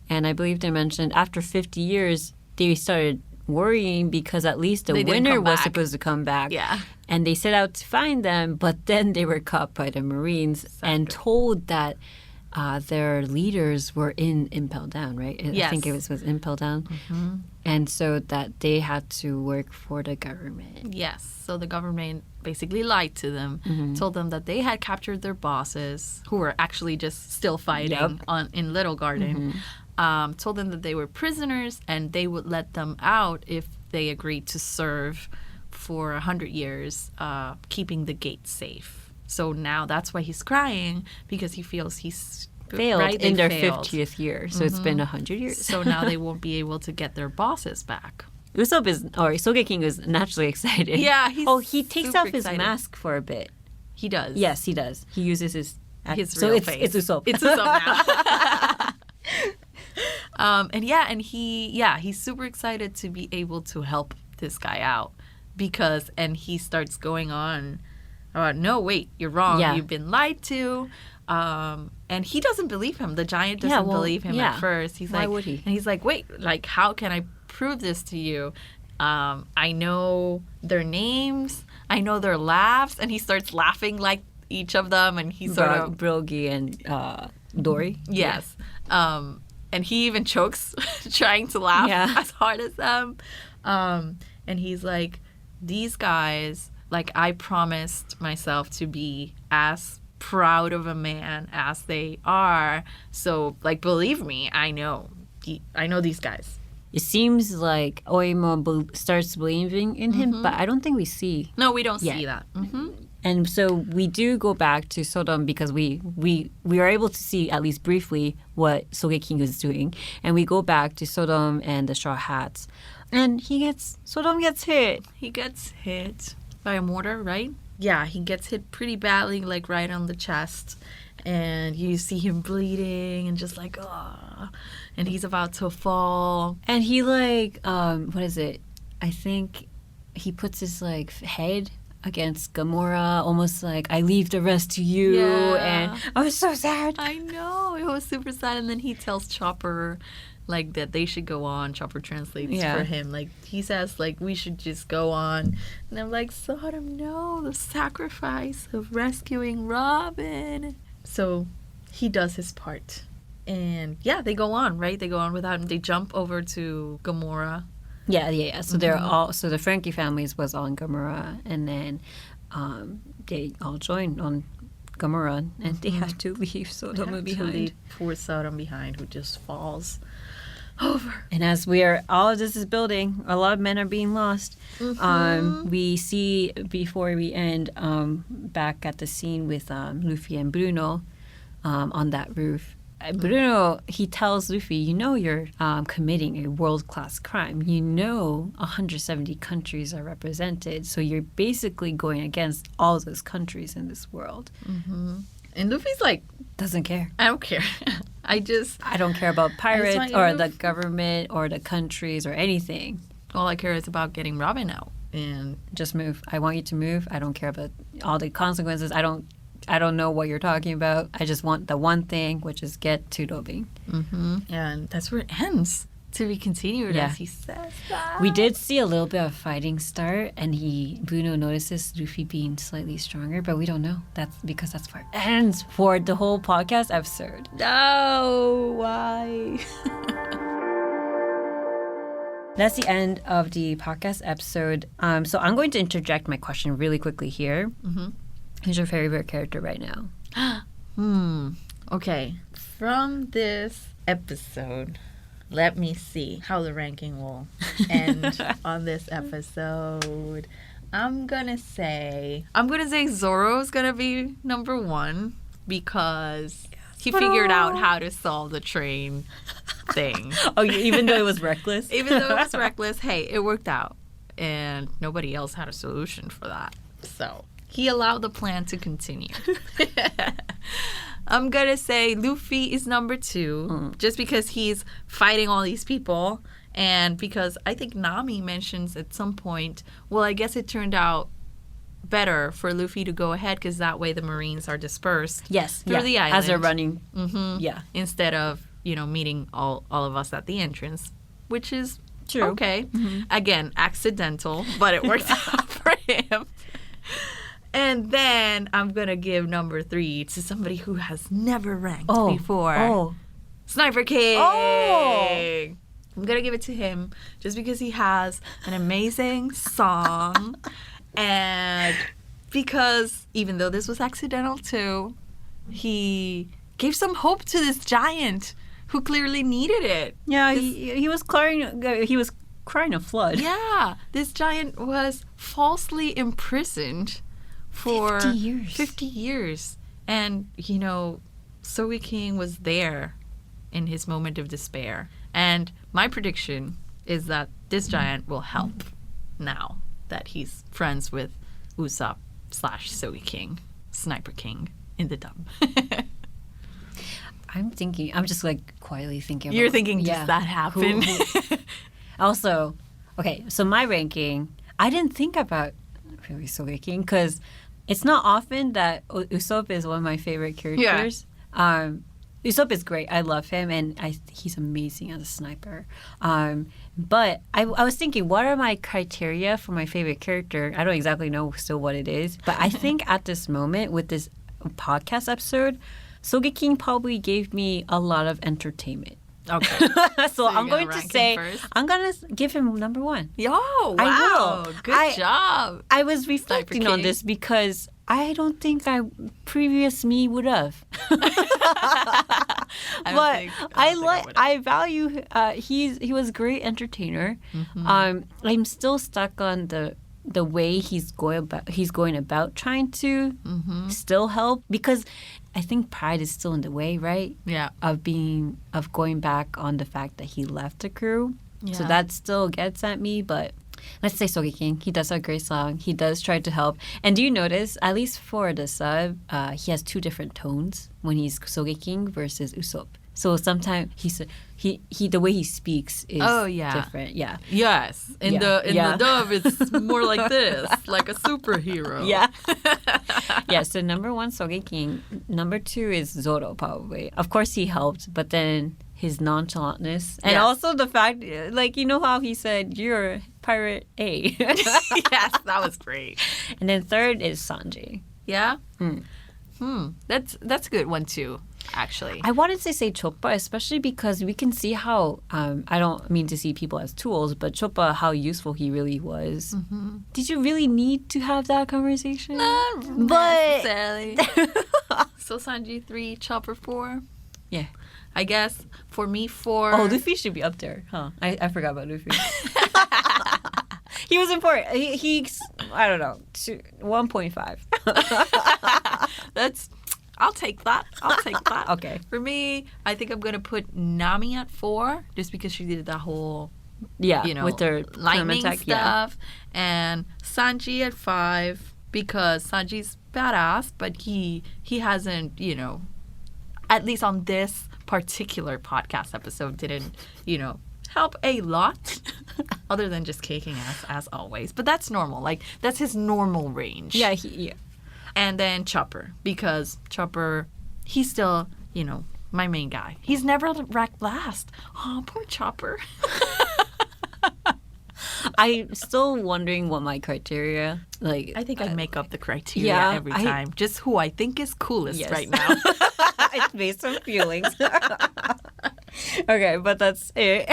and I believe they mentioned after 50 years, they started worrying because at least the winner was supposed to come back. Yeah. And they set out to find them, but then they were caught by the Marines and told that their leaders were in Impel Down, right? Yes. I think it was Impel Down. Mm-hmm. And so that they had to work for the government. Yes. So the government basically lied to them, told them that they had captured their bosses, who were actually just still fighting in Little Garden. Told them that they were prisoners and they would let them out if they agreed to serve for 100 years, keeping the gate safe. So now that's why he's crying, because he feels he's failed in their 50th year. So it's been 100 years. So now they won't be able to get their bosses back. Sogeking is naturally excited. Yeah, he takes off his mask for a bit. He does. Yes, he does. He uses his real face. It's Usopp. It's Usopp now. He's super excited to be able to help this guy out and he starts going on about, no, wait, you're wrong. Yeah. You've been lied to. And he doesn't believe him. The giant doesn't believe him at first. He's Why would he? And he's like, wait, like, how can I prove this to you? I know their names. I know their laughs. And he starts laughing like each of them. And he sort of... Brogy and Dory. Yes. Yeah. And he even chokes trying to laugh as hard as them. And he's like, these guys, like, I promised myself to be as proud of a man as they are. So, like, believe me, I know these guys. It seems like Oimo starts believing in him, but I don't think we see. No, we don't see that. Mm-hmm. And so we do go back to Sodom because we are able to see, at least briefly, what Sogeking is doing. And we go back to Sodom and the Straw Hats. And Sodom gets hit. He gets hit by a mortar, right? Yeah, he gets hit pretty badly, like right on the chest. And you see him bleeding and just like, oh. And he's about to fall. And he like, what is it? I think he puts his like head against Gamora, almost like, I leave the rest to you. Yeah. And I was so sad. I know. It was super sad. And then he tells Chopper, like, that they should go on. Chopper translates for him. Like, he says, like, we should just go on. And I'm like, Sodom, no, the sacrifice of rescuing Robin. So he does his part. And, yeah, they go on, right? They go on without him. They jump over to Gamora. Yeah. So they're all... So the Frankie families was on Gamora. And then they all joined on Gamora. And they have to leave Sodom behind. Poor Sodom behind, who just falls over. And as all of this is building, a lot of men are being lost. We see, before we end, back at the scene with Luffy and Bruno on that roof. Bruno, he tells Luffy, you're committing a world-class crime. 170 countries are represented. So you're basically going against all those countries in this world. Mm-hmm. And Luffy's like... Doesn't care. I don't care. I don't care about pirates or the government or the countries or anything. All I care is about getting Robin out. And just move. I want you to move. I don't care about all the consequences. I don't know what you're talking about. I just want the one thing, which is get to Dobing. Mm-hmm. And that's where it ends. To be continued, as he says that. We did see a little bit of fighting start, and Bruno notices Luffy being slightly stronger, but we don't know. That's because that's where it ends for the whole podcast episode. No, why? That's the end of the podcast episode. So I'm going to interject my question really quickly here. Mm-hmm. Who's your favorite character right now? Okay. From this episode... Let me see how the ranking will end on this episode. I'm gonna say Zoro's gonna be number one because he figured out how to solve the train thing. Even though it was reckless? Even though it was reckless, hey, it worked out. And nobody else had a solution for that. So he allowed the plan to continue. I'm going to say Luffy is number two, just because he's fighting all these people. And because I think Nami mentions at some point, well, I guess it turned out better for Luffy to go ahead because that way the Marines are dispersed through the island. as they're running. Yeah. Instead of, meeting all of us at the entrance, which is true. Okay. Again, accidental, but it worked out for him. And then I'm going to give number 3 to somebody who has never ranked before. Sniper King. I'm going to give it to him just because he has an amazing song. And because even though this was accidental too, he gave some hope to this giant who clearly needed it. Yeah, he was crying a flood. Yeah, this giant was falsely imprisoned for 50 years. And, Sogeking was there in his moment of despair. And my prediction is that this giant will help now that he's friends with Usopp / Sogeking, Sniper King in the dub. I'm just quietly thinking about. You're thinking, does that happen? Also, okay, so my ranking, I didn't think about really Sogeking because it's not often that Usopp is one of my favorite characters. Yeah. Usopp is great. I love him, and he's amazing as a sniper. But I was thinking, what are my criteria for my favorite character? I don't exactly know still what it is, but I think at this moment with this podcast episode, Sogeking probably gave me a lot of entertainment. Okay. So I'm going to say, I'm going to give him number 1. Wow. I will. Good job. I was reflecting on this because I don't think previous me would have. I value, he was a great entertainer. I'm still stuck on the way he's going about trying to still help because I think pride is still in the way, right? Yeah. Of going back on the fact that he left the crew. Yeah. So that still gets at me, but let's say Sogeking. He does a great song. He does try to help. And do you notice, at least for the sub, he has 2 different tones when he's Sogeking versus Usopp. So sometimes the way he speaks is different. Yeah. Yes. In the dub, it's more like this, like a superhero. Yeah. Yeah. So number 1, Sogeking. Number 2 is Zoro, probably. Of course, he helped, but then his nonchalantness and also the fact, how he said, "You're Pirate A." Yes, that was great. And then 3rd is Sanji. Yeah. That's a good one too. Actually, I wanted to say Choppa, especially because we can see how, I don't mean to see people as tools, but Choppa, how useful he really was. Did you really need to have that conversation? Not necessarily. So Sanji 3, Chopper 4? Yeah. I guess for me 4... Oh, Luffy should be up there, huh? I forgot about Luffy. He was important. He's, I don't know, 1.5. I'll take that. Okay. For me, I think I'm going to put Nami at 4 just because she did that whole, with her lightning attack, stuff. And Sanji at 5 because Sanji's badass, but he hasn't, at least on this particular podcast episode, didn't, help a lot other than just kicking ass as always. But that's normal. That's his normal range. Yeah, And then Chopper, because Chopper, he's still, my main guy. He's never racked blast. Oh, poor Chopper. I'm still wondering what my criteria, I think I make up the criteria every time. Just who I think is coolest right now. It's based on feelings. Okay, but that's it.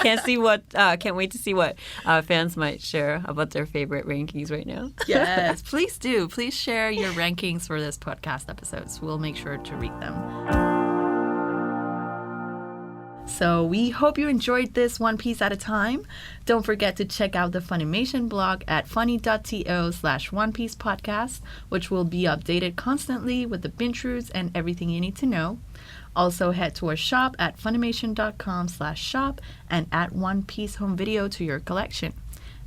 Can't wait to see what fans might share about their favorite rankings right now. Yes, please do. Please share your rankings for this podcast episodes. We'll make sure to read them. So we hope you enjoyed this One Piece at a time. Don't forget to check out the Funimation blog at funny.to/One Piece podcast, which will be updated constantly with the binge routes and everything you need to know. Also head to our shop at funimation.com/shop and add One Piece home video to your collection.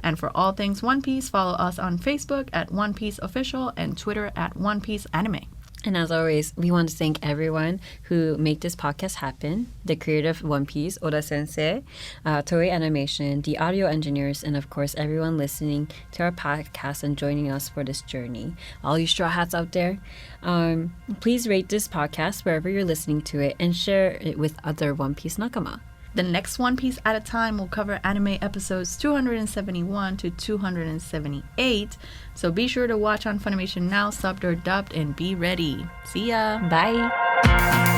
And for all things One Piece, follow us on Facebook at One Piece Official and Twitter at One Piece Anime. And as always, we want to thank everyone who make this podcast happen. The creator of One Piece, Oda Sensei, Toei Animation, the audio engineers, and of course, everyone listening to our podcast and joining us for this journey. All you straw hats out there, please rate this podcast wherever you're listening to it and share it with other One Piece nakama. The next One Piece at a time will cover anime episodes 271 to 278. So be sure to watch on Funimation Now, subbed or dubbed, and be ready. See ya! Bye!